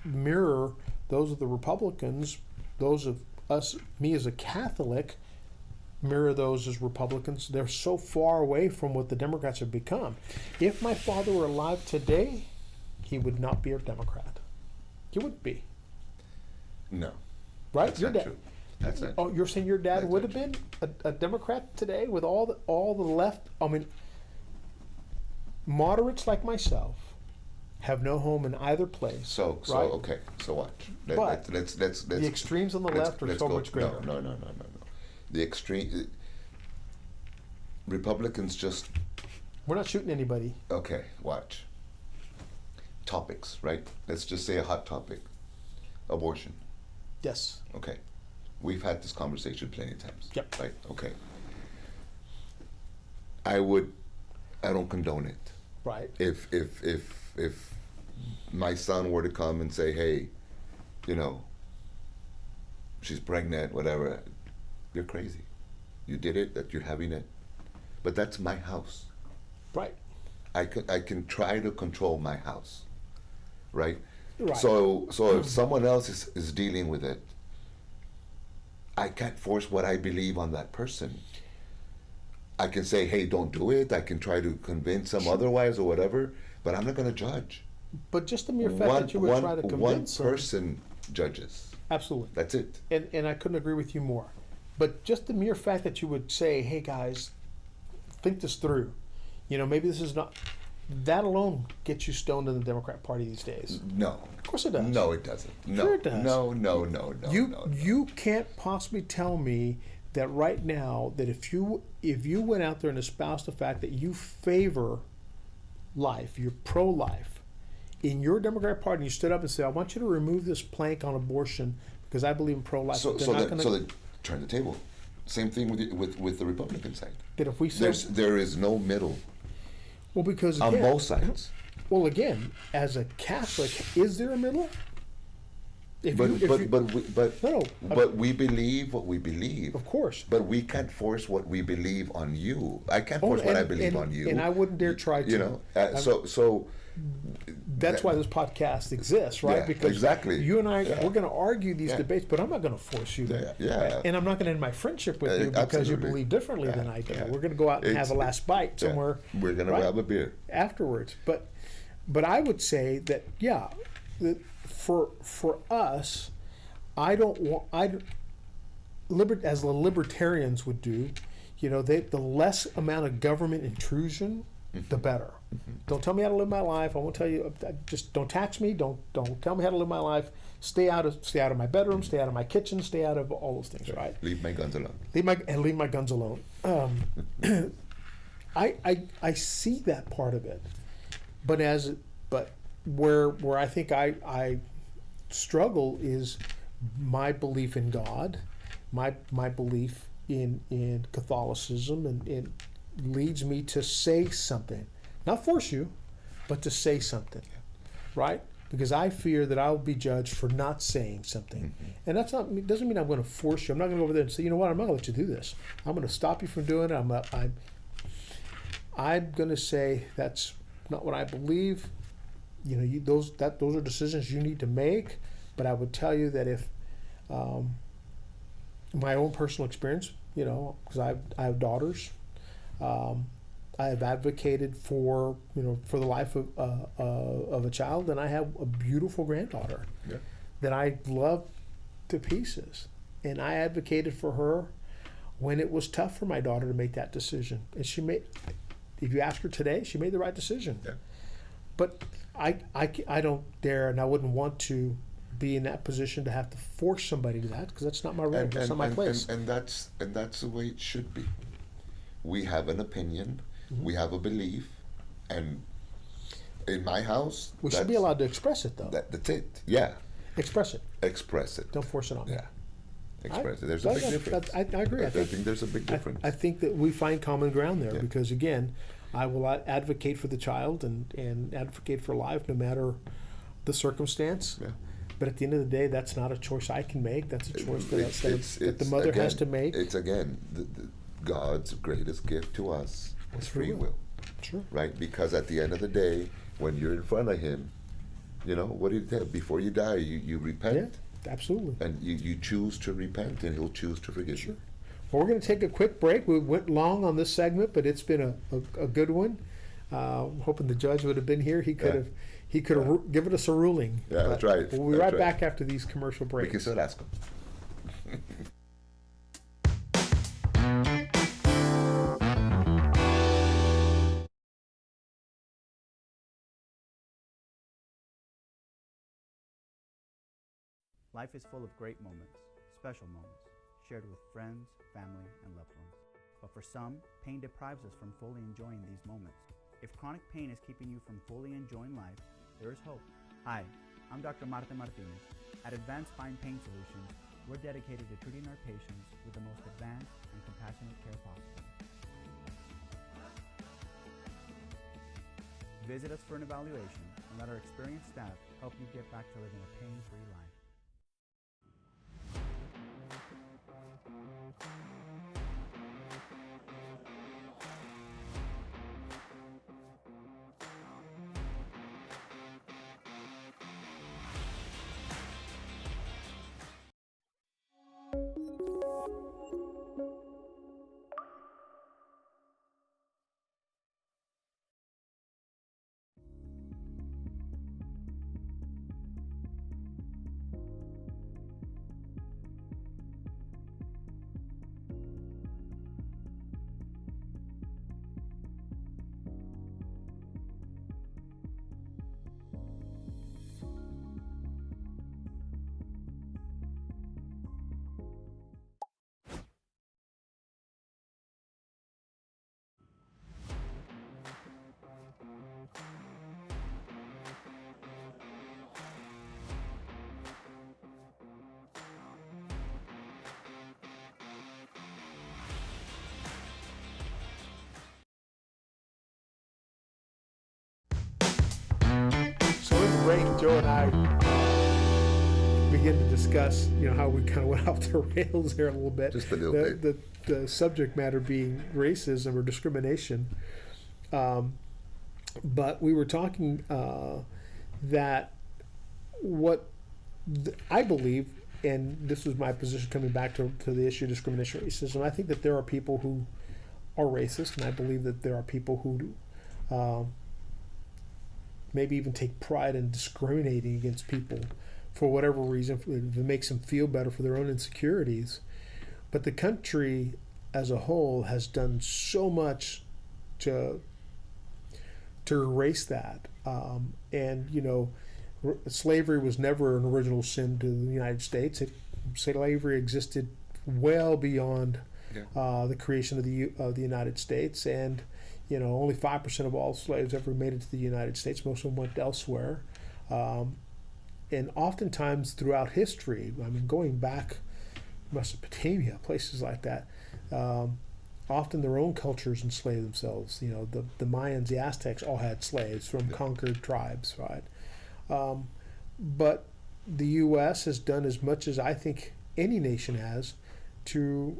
mirror those of the Republicans, those of us, me as a Catholic, mirror those as Republicans. They're so far away from what the Democrats have become. If my father were alive today, he would not be a Democrat. He wouldn't be. No. Right? That's not true. That's not true. You're saying your dad would have been a Democrat today with all the left? I mean, moderates like myself have no home in either place. So okay. So watch. Let's the extremes on the left are so much greater. No. The extreme Republicans just. We're not shooting anybody. Okay, watch. Topics, right? Let's just say a hot topic. Abortion. Yes. Okay. We've had this conversation plenty of times. Yep. Right? Okay. I don't condone it. Right. If my son were to come and say, hey, you know, she's pregnant, whatever, you're crazy. You did it, that you're having it. But that's my house. Right. I can try to control my house, right? Right. So if someone else is dealing with it, I can't force what I believe on that person. I can say, hey, don't do it. I can try to convince them otherwise or whatever, but I'm not going to judge. But just the mere fact that you would try to convince one person judges. Absolutely. That's it. And I couldn't agree with you more. But just the mere fact that you would say, hey guys, think this through. You know, maybe this is not, that alone gets you stoned in the Democrat Party these days. No. Of course it does. No, it doesn't. No. Sure it does. No. You can't possibly tell me that right now that if you went out there and espoused the fact that you favor life, you're pro-life, in your Democrat Party, and you stood up and said, I want you to remove this plank on abortion because I believe in pro-life. So they turn the table. Same thing with the Republican side. That if we say there is no middle. Well, because on again, both sides. Well, again, as a Catholic, is there a middle? But we believe what we believe. Of course. But we can't force what we believe on you. I can't force what I believe on you. And I wouldn't dare try to. You know, so that's why this podcast exists, right? Yeah, because exactly. You and I, we're going to argue these debates, but I'm not going to force you to. Yeah. And I'm not going to end my friendship with you because absolutely. you believe differently than I do. We're going to go out and have a last bite somewhere. We're going to have a beer afterwards. But I would say that that for us, I don't want as the libertarians would do. You know, the less amount of government intrusion, the better. Mm-hmm. Don't tell me how to live my life. I won't tell you. Just don't tax me. Don't tell me how to live my life. Stay out of my bedroom. Stay out of my kitchen. Stay out of all those things. Right. Leave my guns alone. Leave my guns alone. I see that part of it, but where I think I struggle is my belief in God, my belief in Catholicism, and it leads me to say something, not force you, but to say something, right? Because I fear that I'll be judged for not saying something, and doesn't mean I'm going to force you. I'm not going to go over there and say, you know what, I'm not going to let you do this. I'm going to stop you from doing it. I'm going to say that's not what I believe. You know, those are decisions you need to make. But I would tell you that if my own personal experience, you know, because I have daughters, I have advocated for the life of a child, and I have a beautiful granddaughter that I love to pieces, and I advocated for her when it was tough for my daughter to make that decision, and she made. If you ask her today, she made the right decision. Yeah. But I don't dare, and I wouldn't want to be in that position to have to force somebody to that, because that's not my role. That's not my place. And that's the way it should be. We have an opinion, we have a belief, and in my house, we should be allowed to express it, though. That's it. Yeah. Express it. Express it. Don't force it on me. Yeah. Express it. There's a big difference. I agree. I think there's a big difference. I think that we find common ground there because, again, I will advocate for the child and advocate for life no matter the circumstance. Yeah. But at the end of the day, that's not a choice I can make. That's a choice that the mother has to make. It's, again, God's greatest gift to us is free will. Sure. Right? Because at the end of the day, when you're in front of Him, you know, what do you tell? Before you die, you repent. Yeah, absolutely. And you choose to repent, and He'll choose to forgive you. Well, we're going to take a quick break. We went long on this segment, but it's been a good one. Hoping the judge would have been here. He could have given us a ruling. Yeah, that's right. We'll be right back after these commercial breaks. We can still ask him. Life is full of great moments, special moments, shared with friends, family, and loved ones. But for some, pain deprives us from fully enjoying these moments. If chronic pain is keeping you from fully enjoying life, there is hope. Hi, I'm Dr. Marta Martinez. At Advanced Spine Pain Solutions, we're dedicated to treating our patients with the most advanced and compassionate care possible. Visit us for an evaluation and let our experienced staff help you get back to living a pain-free life. So in the break, Joe and I begin to discuss, how we kind of went off the rails there a little bit. Just a little bit. The subject matter being racism or discrimination. But we were talking that I believe, and this was my position coming back to the issue of discrimination, racism. I think that there are people who are racist, and I believe that there are people who maybe even take pride in discriminating against people for whatever reason, if it makes them feel better for their own insecurities. But the country as a whole has done so much to erase that. Slavery was never an original sin to the United States. Slavery existed well beyond the creation of the United States, and only 5% of all slaves ever made it to the United States. Most of them went elsewhere. And oftentimes throughout history, going back Mesopotamia, places like that, often their own cultures enslaved themselves. The Mayans, the Aztecs all had slaves from conquered tribes, right? But the U.S. has done as much as I think any nation has to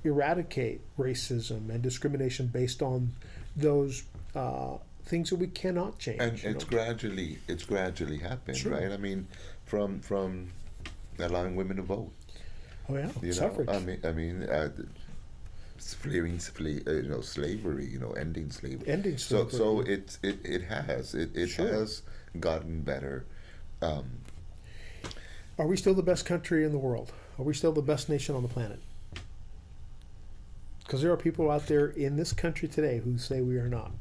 eradicate racism and discrimination based on those things that we cannot change. And it's gradually happened, Sure. right? From allowing women to vote. Oh yeah, suffrage. Slavery, ending slavery. Ending slavery. So it has gotten better. Are we still the best country in the world? Are we still the best nation on the planet? Because there are people out there in this country today who say we are not,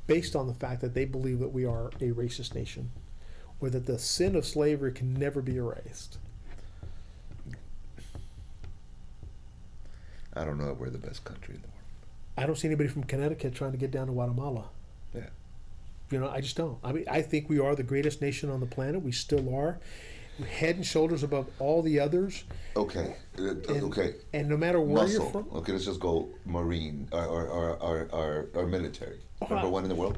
based on the fact that they believe that we are a racist nation, or that the sin of slavery can never be erased. I don't know if we're the best country in the world. I don't see anybody from Connecticut trying to get down to Guatemala. Yeah. I just don't. I think we are the greatest nation on the planet. We still are. We're head and shoulders above all the others. Okay. Okay. And no matter where you're from. Okay, let's just go Marine or military. Number one in the world?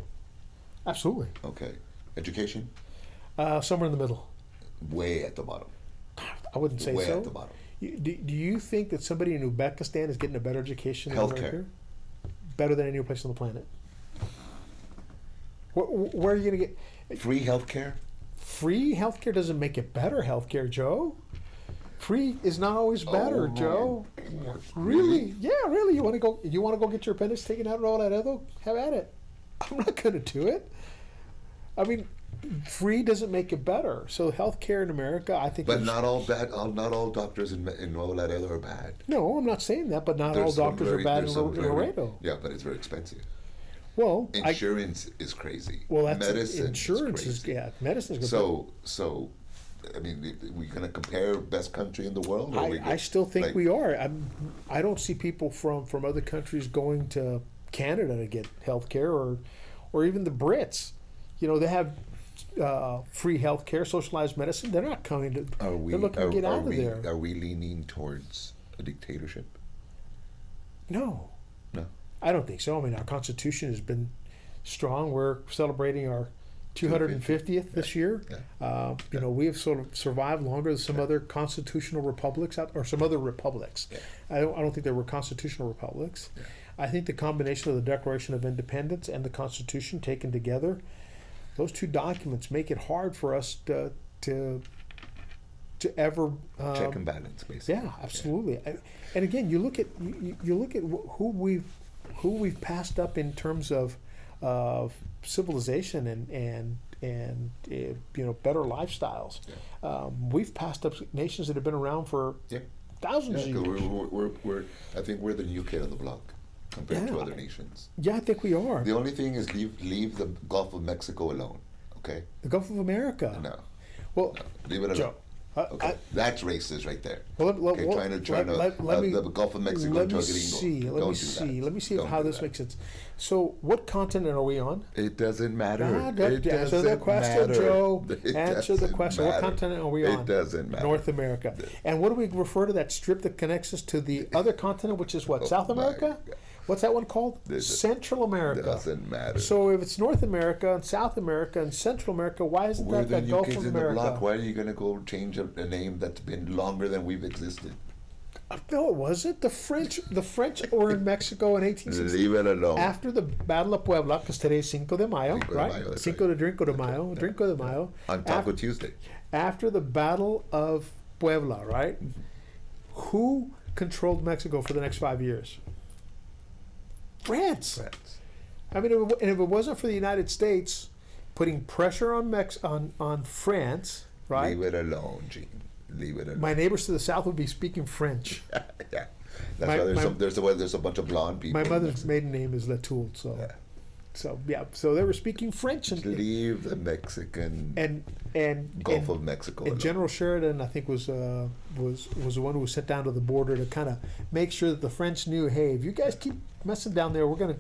Absolutely. Okay. Education? Somewhere in the middle. Way at the bottom. I wouldn't say Way so. at the bottom. Do you think that somebody in Uzbekistan is getting a better education than Healthcare. America? Better than any other place on the planet? Where are you going to get... Free healthcare? Free healthcare doesn't make it better healthcare, Joe. Free is not always better, Joe. Really? Yeah, really. You want to go get your appendix taken out and all that other? Have at it. I'm not going to do it. Free doesn't make it better. So healthcare in America, I think. But not all doctors in all that other are bad. No, I'm not saying that. But not all doctors are bad in Laredo. Yeah, but it's very expensive. Well, insurance is crazy. Well, that's medicine. Insurance is crazy. Medicine is good. So, we gonna compare best country in the world? Or I still think we are. I don't see people from other countries going to Canada to get health care, or even the Brits. They have free health care, socialized medicine. They're not coming to. They're looking to get out of there. Are we leaning towards a dictatorship? No. No. I don't think so. Our Constitution has been strong. We're celebrating our 250th this year. Yeah. You know, we have sort of survived longer than some other constitutional republics or some other republics. Yeah. I don't think there were constitutional republics. Yeah. I think the combination of the Declaration of Independence and the Constitution taken together, those two documents make it hard for us to ever Check and balance, basically. yeah, absolutely. And again, you look at who we've passed up in terms of civilization and you know, better lifestyles. Yeah. We've passed up nations that have been around for Yeah. thousands Yeah, of 'cause years. we're I think we're the new kid on the block compared to Yeah. other nations. Yeah, I think we are. The only thing is leave the Gulf of Mexico alone. Okay? The Gulf of America. No. Well, Leave it alone. Joe, Okay, that's racist right there. Well, Okay, trying to let me, the Gulf of Mexico let into me a gringo. see. Let Don't me do see. that. Let me see Don't how do this that. makes sense. So, what continent are we on? It doesn't matter. It Answer the doesn't question, matter. Joe. It Answer the doesn't question. What matter. continent are we on? It doesn't matter. North America. And what do we refer to that strip that connects us to the other continent, which is what? Oh, South my America? God. What's that one called? Central America. Doesn't matter. So if it's North America and South America and Central America, why isn't We're that the the new Gulf kids of in the block. America? Why are you going to go change a name that's been longer than we've existed? No, it wasn't. The French were in Mexico in 1860. Leave it alone. After the Battle of Puebla, because today's Cinco de Mayo, Cinco de right? Mayo, that's Cinco right. de Drinko de Mayo, Drinko de Mayo. On Taco Tuesday. After the Battle of Puebla, right? Who controlled Mexico for the next 5 years? France. I mean, and if it wasn't for the United States putting pressure on France, right? Leave it alone, Gene. Leave it alone. My neighbors to the south would be speaking French. yeah. That's My- why my- there's a bunch of blonde people. My in mother's Mexico. maiden name is Latoul, so Yeah. so they were speaking French Leave the Mexican and Gulf of Mexico and alone. General Sheridan, I think, was the one who was sent down to the border to kind of make sure that the French knew, hey, if you guys keep messing down there, we're gonna.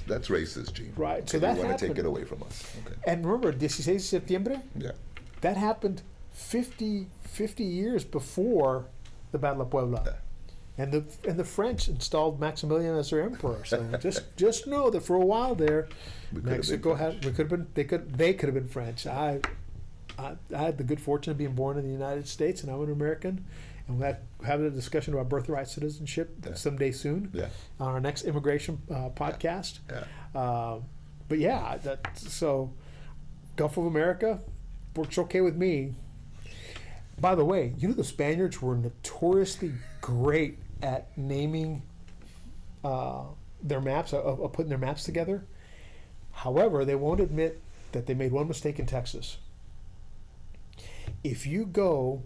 That's racist, Gene. Right, Okay, so that you want to take happened. it away from us. Okay. And remember, 16 Septiembre, Yeah. that happened 50 years before the Battle of Puebla. Yeah. And the French installed Maximilian as their emperor. So just know that for a while there, We could have Mexico been French. they could have been French. I had the good fortune of being born in the United States, and I'm an American. And we'll have a discussion about birthright citizenship someday soon Yeah. on our next immigration podcast. Yeah. But yeah, so Gulf of America works okay with me. By the way, you know the Spaniards were notoriously great at naming their maps, of putting their maps together. However, they won't admit that they made one mistake in Texas. If you go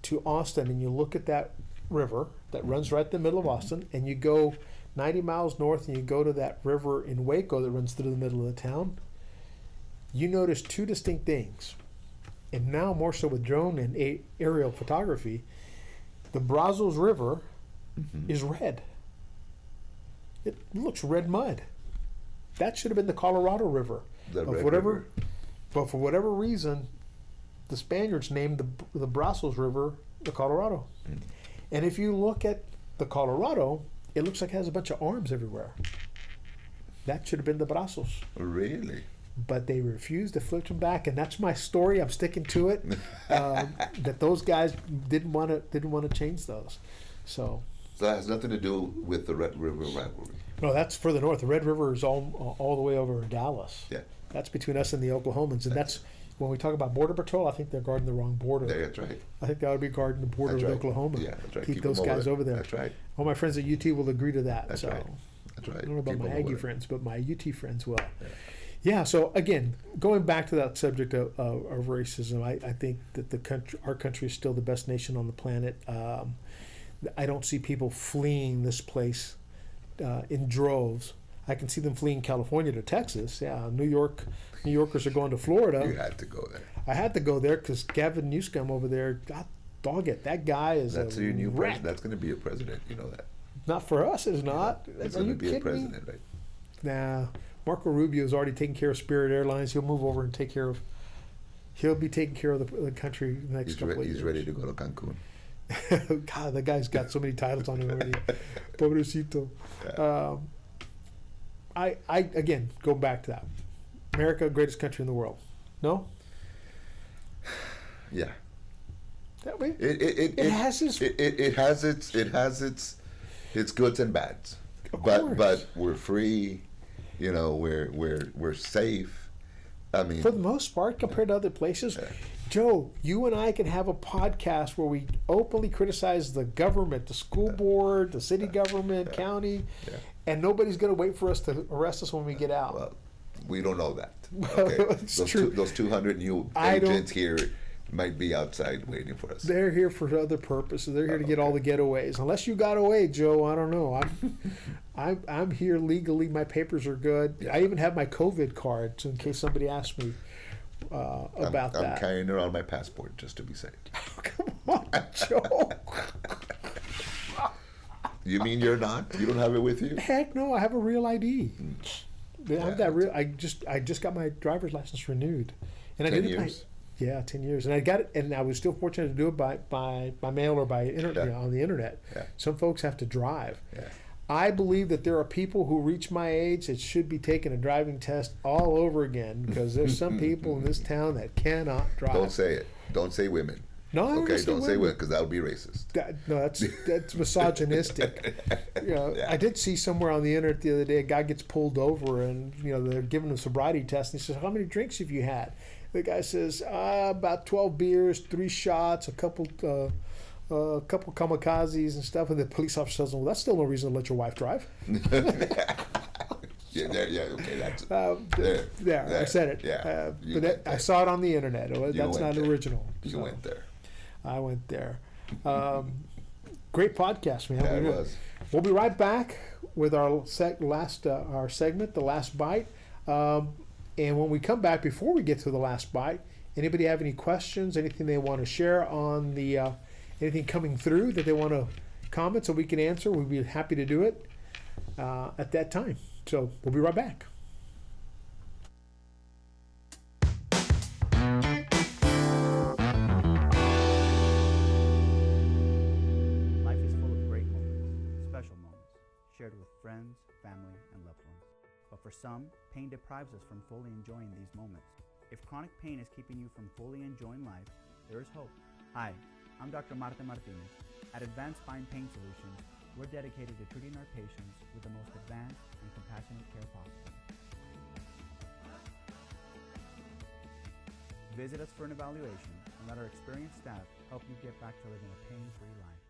to Austin and you look at that river that runs right in the middle of Austin, and you go 90 miles north and you go to that river in Waco that runs through the middle of the town, you notice two distinct things. And now more so with drone and aerial photography, the Brazos River is red. It looks red mud. That should have been the Colorado River. The But Red whatever, River. but for whatever reason, the Spaniards named the Brazos River the Colorado. And if you look at the Colorado, it looks like it has a bunch of arms everywhere. That should have been the Brazos. Really? But they refused to flip them back, and that's my story. I'm sticking to it. That those guys didn't want to change those. So that has nothing to do with the Red River rivalry. no, that's further north. The Red River is all the way over in Dallas. Yeah. That's between us and the Oklahomans, and that's when we talk about Border Patrol. I think they're guarding the wrong border. That's right. I think they ought to be guarding the border That's with right. Oklahoma. Yeah, that's right. Keep Keep those 'em guys over over there. That's right. All my friends at UT will agree to that. That's so right. That's right. I don't know about Keep my 'em Aggie over friends, but my UT friends will. Yeah. So again, going back to that subject of racism, I think that our country is still the best nation on the planet. I don't see people fleeing this place in droves. I can see them fleeing California to Texas. Yeah, New Yorkers are going to Florida. You had to go there. I had to go there because Gavin Newsom over there, God dog it, that guy is That's a your new wreck. president. That's going to be a president. You know that. Not for us, it's not. It's Are going to you be a kidding me? president, right? Nah, Marco Rubio is already taking care of Spirit Airlines. He'll move over and take care of. He'll be taking care of the country the next couple of years. He's ready to go to Cancun. God, that guy's got so many titles on him already. Pobrecito. I again go back to that. America, greatest country in the world. No? Yeah. That way? It has its- it has its goods and bads. Of but course. but we're free, you know, we're safe. I mean, For the most part, compared to other places, Joe, you and I can have a podcast where we openly criticize the government, the school board, the city government, county, and nobody's going to wait for us to arrest us when we get out. well, we don't know that. Well, Okay? it's those true. those 200 new I don't- agents here might be outside waiting for us. They're here for other purposes. They're here to get all the getaways. Unless you got away, Joe, I don't know. I'm here legally. My papers are good. I even have my COVID card, so in case somebody asks me about I'm that. carrying around my passport just to be safe. Come on, Joe. You mean you're not? You don't have it with you? Heck no, I have a real ID. I have that Yeah. real. I just got my driver's license renewed, and 10 I did it years? Yeah, 10 years, and I got it, and I was still fortunate to do it by mail or by internet on the internet. Yeah. Some folks have to drive. Yeah. I believe that there are people who reach my age that should be taking a driving test all over again because there's some people in this town that cannot drive. Don't say it. Don't say women. No, I'm Okay, gonna say don't say women. women because that would be racist. No, that's misogynistic. You know, Yeah. I did see somewhere on the internet the other day a guy gets pulled over and they're giving him a sobriety test and he says, "How many drinks have you had?" The guy says, "About 12 beers, 3 shots, a couple kamikazes and stuff." And the police officer says, "Well, that's still no reason to let your wife drive." Yeah, okay, that's There, I said it. Yeah, you But went I there. saw it on the internet. That's went not there. original. You So, went there. I went there. Great podcast, man. Yeah, it We did. was. We'll be right back with our our segment, the last bite. And when we come back, before we get to the last bite, anybody have any questions? Anything they want to share on the anything coming through that they want to comment so we can answer? We'd be happy to do it at that time. So we'll be right back. Life is full of great moments, special moments, shared with friends, family, and loved ones. But for some, pain deprives us from fully enjoying these moments. If chronic pain is keeping you from fully enjoying life, there is hope. Hi, I'm Dr. Marta Martinez. At Advanced Spine Pain Solutions, we're dedicated to treating our patients with the most advanced and compassionate care possible. Visit us for an evaluation and let our experienced staff help you get back to living a pain-free life.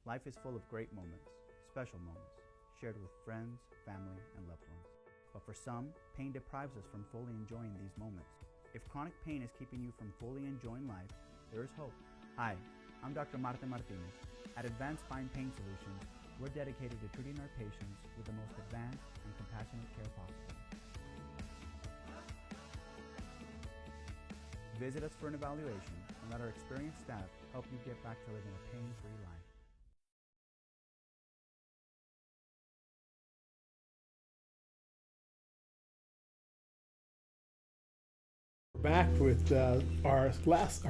Life is full of great moments, special moments, shared with friends, family, and loved ones. But for some, pain deprives us from fully enjoying these moments. If chronic pain is keeping you from fully enjoying life, there is hope. Hi, I'm Dr. Marta Martinez. At Advanced Spine Pain Solutions, we're dedicated to treating our patients with the most advanced and compassionate care possible. Visit us for an evaluation and let our experienced staff help you get back to living a pain-free life. Back with our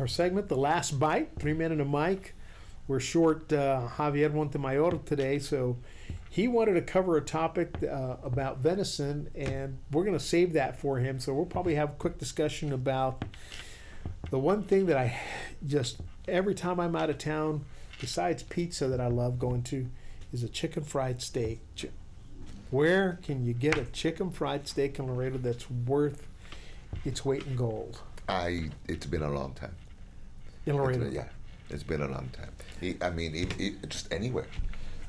segment, the last bite, 3 Men and a Mic. We're short Javier Montemayor today, so he wanted to cover a topic about venison, and we're going to save that for him. So we'll probably have a quick discussion about the one thing that I just every time I'm out of town, besides pizza that I love going to, is a chicken fried steak. Where can you get a chicken fried steak in Laredo that's worth its weight in gold? It's been a long time. In Laredo? Yeah, it's been a long time. Just anywhere.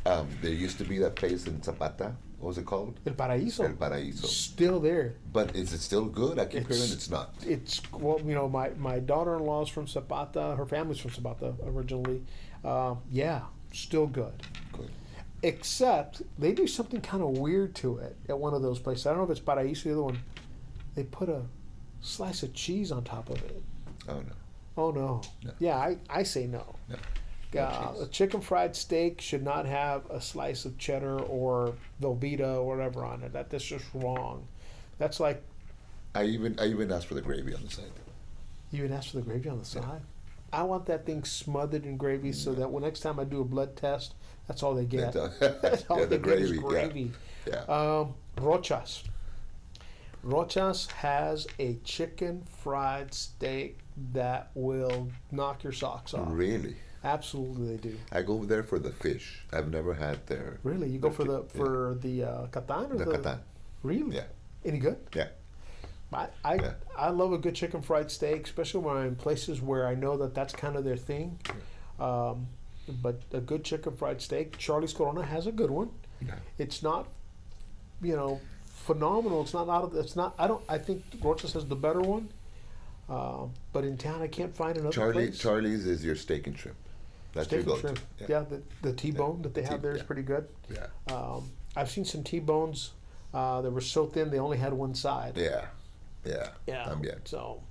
There used to be that place in Zapata What was it called? El Paraíso. El Paraíso. Still there. But is it still good? I keep hearing it's not. It's, well, you know, my daughter-in-law's from Zapata. Her family's from Zapata originally. Yeah, still good. Good. Except they do something kind of weird to it at one of those places. I don't know if it's Paraíso, the other one. They put a slice of cheese on top of it. Oh no. Oh no. No. Yeah, I say no. No. No cheese. A chicken fried steak should not have a slice of cheddar or Velveeta or whatever on it. That's just wrong. That's like, I even asked for the gravy on the side. you even ask for the gravy on the side. I want that thing smothered in gravy so that when next time I do a blood test, that's all they get. That's all Yeah, they the get is gravy, gravy. Yeah. Rochas. Rochas has a chicken fried steak that will knock your socks off. Really? Absolutely, they do. I go over there for the fish. I've never had their. Really, you go their for the chi- for the Catan or the Catan. Really? Yeah. Any good? Yeah. I I love a good chicken fried steak, especially when I'm in places where I know that that's kind of their thing. But a good chicken fried steak, Charlie's Corona has a good one. Yeah. It's not, you know, phenomenal. It's not out of. It's not. I don't. I think Rochas has the better one. But in town, I can't find another place. Charlie's is your steak and shrimp. That's Steak your and go-to. shrimp. Yeah, the T-bone that they the have there is yeah. pretty good. Yeah. I've seen some T-bones that were so thin they only had one side. Yeah. Yeah. Yeah. También. So,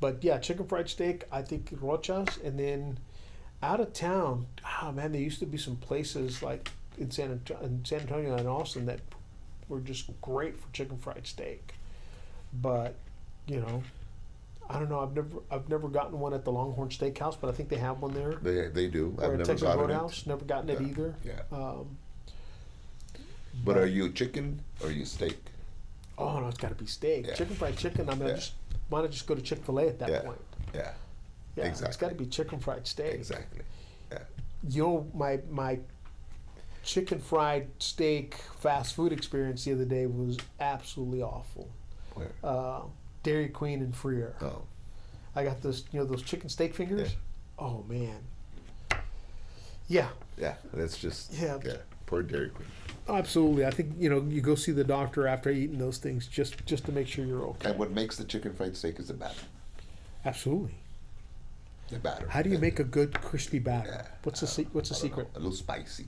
but yeah, chicken fried steak. I think Rochas, and then out of town. Oh man, there used to be some places like in San Antonio and Austin that were just great for chicken fried steak. But you know, I don't know. I've never gotten one at the Longhorn Steakhouse, but I think they have one there. They do. Or I've at never Texas gotten Roadhouse, it. never gotten it Yeah. either. Yeah. But are you chicken or are you steak? Oh no, it's got to be steak. Yeah. Chicken fried chicken. I mean, Yeah. why not just go to Chick-fil-A at that Yeah. point? Yeah. Yeah, Exactly. it's got to be chicken fried steak. Exactly. Yeah. You know, my chicken fried steak fast food experience the other day was absolutely awful. Where? Dairy Queen and Freer. Oh. I got those, you know, those chicken steak fingers. Yeah. Oh man. Yeah, Yeah. That's just. Yeah. Yeah. Poor Dairy Queen. absolutely. I think, you know, you go see the doctor after eating those things just to make sure you're okay. And what makes the chicken fried steak is the batter. Absolutely. The batter. How do you make a good crispy batter? Yeah. What's the I don't secret? know, a little spicy.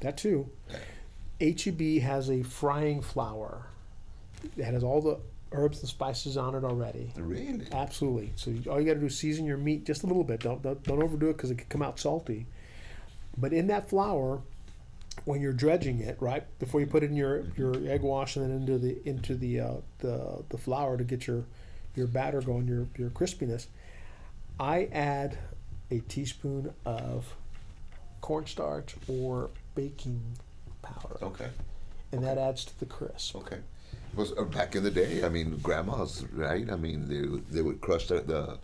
That too. Yeah. HEB has a frying flour that has all the herbs and spices on it already. Really? Absolutely. So all you got to do is season your meat just a little bit. Don't overdo it because it can come out salty. But in that flour, when you're dredging it, right before you put it in your egg wash and then into the flour to get your batter going, your crispiness, I add a teaspoon of cornstarch or baking powder, Okay. and that adds to the crisp. Okay. Was back in the day, I mean, grandmas, right? I mean, they would crush the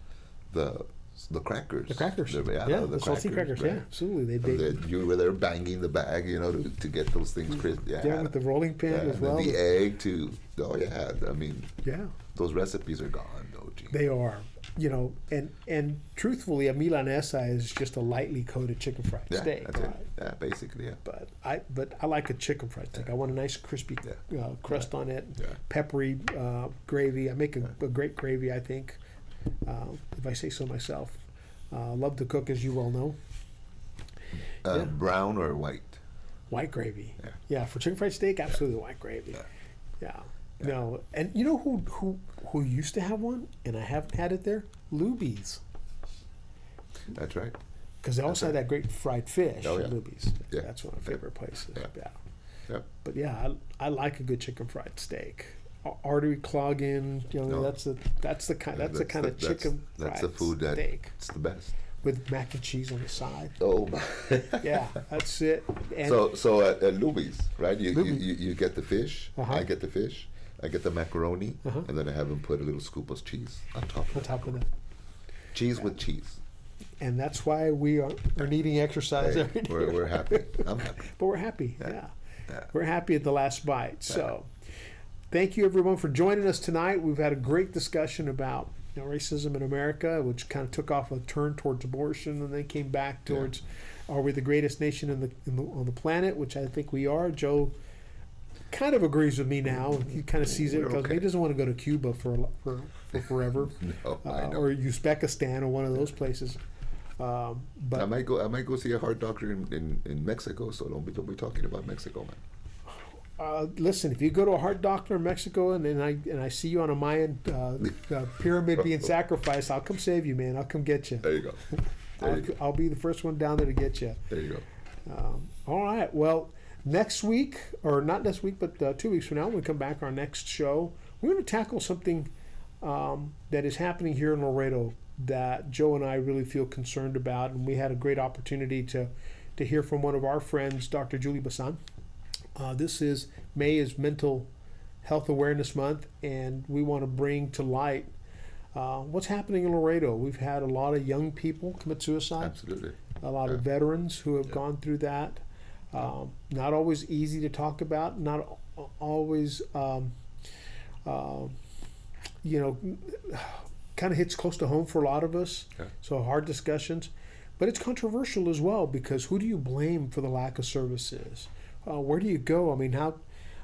crackers. The crackers, The the salty crackers, yeah, right? absolutely. You were there banging the bag, you know, to get those things crisp. Yeah, with the rolling pin yeah, as and well. then the egg too. Oh yeah, I mean, Yeah, those recipes are gone, though. Gene. they are. You know, and truthfully, a milanesa is just a lightly coated chicken fried Yeah, steak. that's Right? it. Yeah, basically, yeah. But I like a chicken fried steak. I want a nice crispy crust on it, Yeah. peppery gravy. I make a great gravy, I think, if I say so myself. Love to cook, as you well know. Yeah. Brown or white? White gravy. Yeah. Yeah, for chicken fried steak, absolutely white gravy. Yeah. No, and you know who used to have one, and I haven't had it there? Luby's. That's right. Because they also had that great fried fish. Oh, yeah. Luby's. Yeah. That's one of my favorite places. Yeah. Yeah. Yep. But yeah, I like a good chicken fried steak. Artery clogging, you know, No. that's the kind of chicken That's fried the food steak it's the best. with mac and cheese on the side. Oh my. Yeah, that's it. And So at Luby's, right? You Luby's. get the fish. Uh-huh. I get the fish. I get the macaroni, Uh-huh. and then I have them put a little scoop of cheese on top. on top of that, Cheese with cheese. and that's why we are needing exercise Hey, every day. we're happy. I'm happy. But we're happy. Yeah. Yeah. Yeah. We're happy at the last bite. So thank you everyone for joining us tonight. We've had a great discussion about racism in America, which kind of took off a turn towards abortion and then came back towards are we the greatest nation on the planet, which I think we are. Joe kind of agrees with me now. He kind of sees it We're because okay. he doesn't want to go to Cuba for forever, No, I know. or Uzbekistan or one of those places. I But might go see a heart doctor in Mexico. So don't be talking about Mexico, man. listen, if you go to a heart doctor in Mexico and I see you on a Mayan pyramid being sacrificed, I'll come save you, man. I'll come get you. There you go. There you go. I'll be the first one down there to get you. There you go. All right. Well, next week, or not next week, but 2 weeks from now, when we come back, our next show, we're going to tackle something that is happening here in Laredo that Joe and I really feel concerned about. And we had a great opportunity to hear from one of our friends, Dr. Julie Basan. May is Mental Health Awareness Month, and we want to bring to light what's happening in Laredo. We've had a lot of young people commit suicide. Absolutely. A lot of veterans who have gone through that. Not always easy to talk about. Not always, kind of hits close to home for a lot of us. Yeah. So hard discussions. But it's controversial as well, because who do you blame for the lack of services? Where do you go? I mean,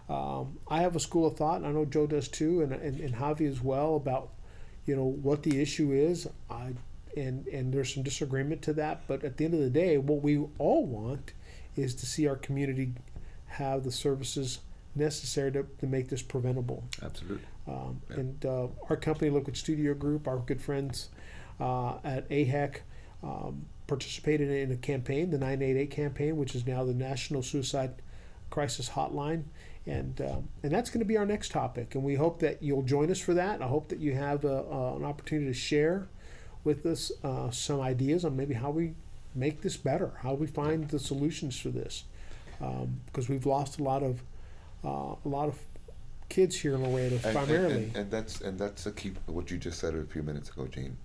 I have a school of thought, and I know Joe does too, and Javi as well, about what the issue is. And there's some disagreement to that, but at the end of the day, what we all want is to see our community have the services necessary to make this preventable. Absolutely. And our company, Liquid Studio Group, our good friends at AHEC, participated in a campaign, the 988 campaign, which is now the National Suicide Crisis Hotline. And that's going to be our next topic. And we hope that you'll join us for that. I hope that you have an opportunity to share with us some ideas on maybe how we make this better, how we find the solutions for this, because we've lost a lot of kids here in Laredo, primarily. And that's a key. What you just said a few minutes ago, Gene.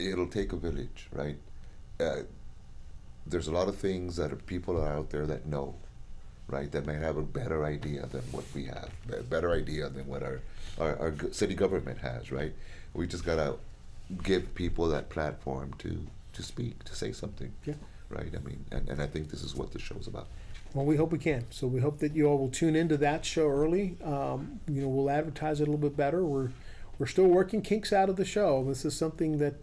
It'll take a village, right? There's a lot of things that people are out there that know, right? That might have a better idea than what we have, a better idea than what our city government has, right? We just gotta give people that platform to speak, to say something, Yeah. right? I mean, and I think this is what the show's about. Well, we hope we can. So we hope that you all will tune into that show early. We'll advertise it a little bit better. We're still working kinks out of the show. This is something that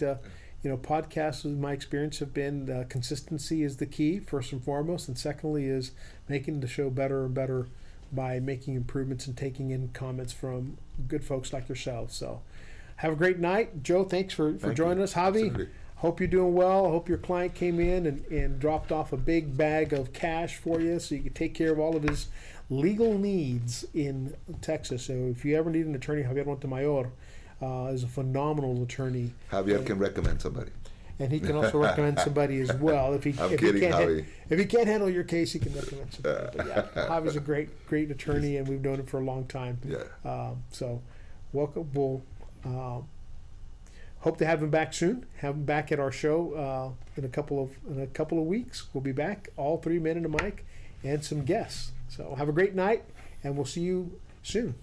podcasts, in my experience, have been consistency is the key, first and foremost, and secondly is making the show better and better by making improvements and taking in comments from good folks like yourselves. So have a great night. Joe, thanks for joining us. Javi, Absolutely. hope you're doing well. I hope your client came in and dropped off a big bag of cash for you so you could take care of all of his legal needs in Texas. So if you ever need an attorney, Javier Montemayor is a phenomenal attorney. Javier can recommend somebody. And he can also recommend somebody as well. If he can't handle your case, he can recommend somebody. But yeah, Javi's a great attorney, and we've known him for a long time. Yeah. So welcome. We'll hope to have him back soon. Have him back at our show in a couple of weeks. We'll be back, all three men and a mic, and some guests. So have a great night, and we'll see you soon.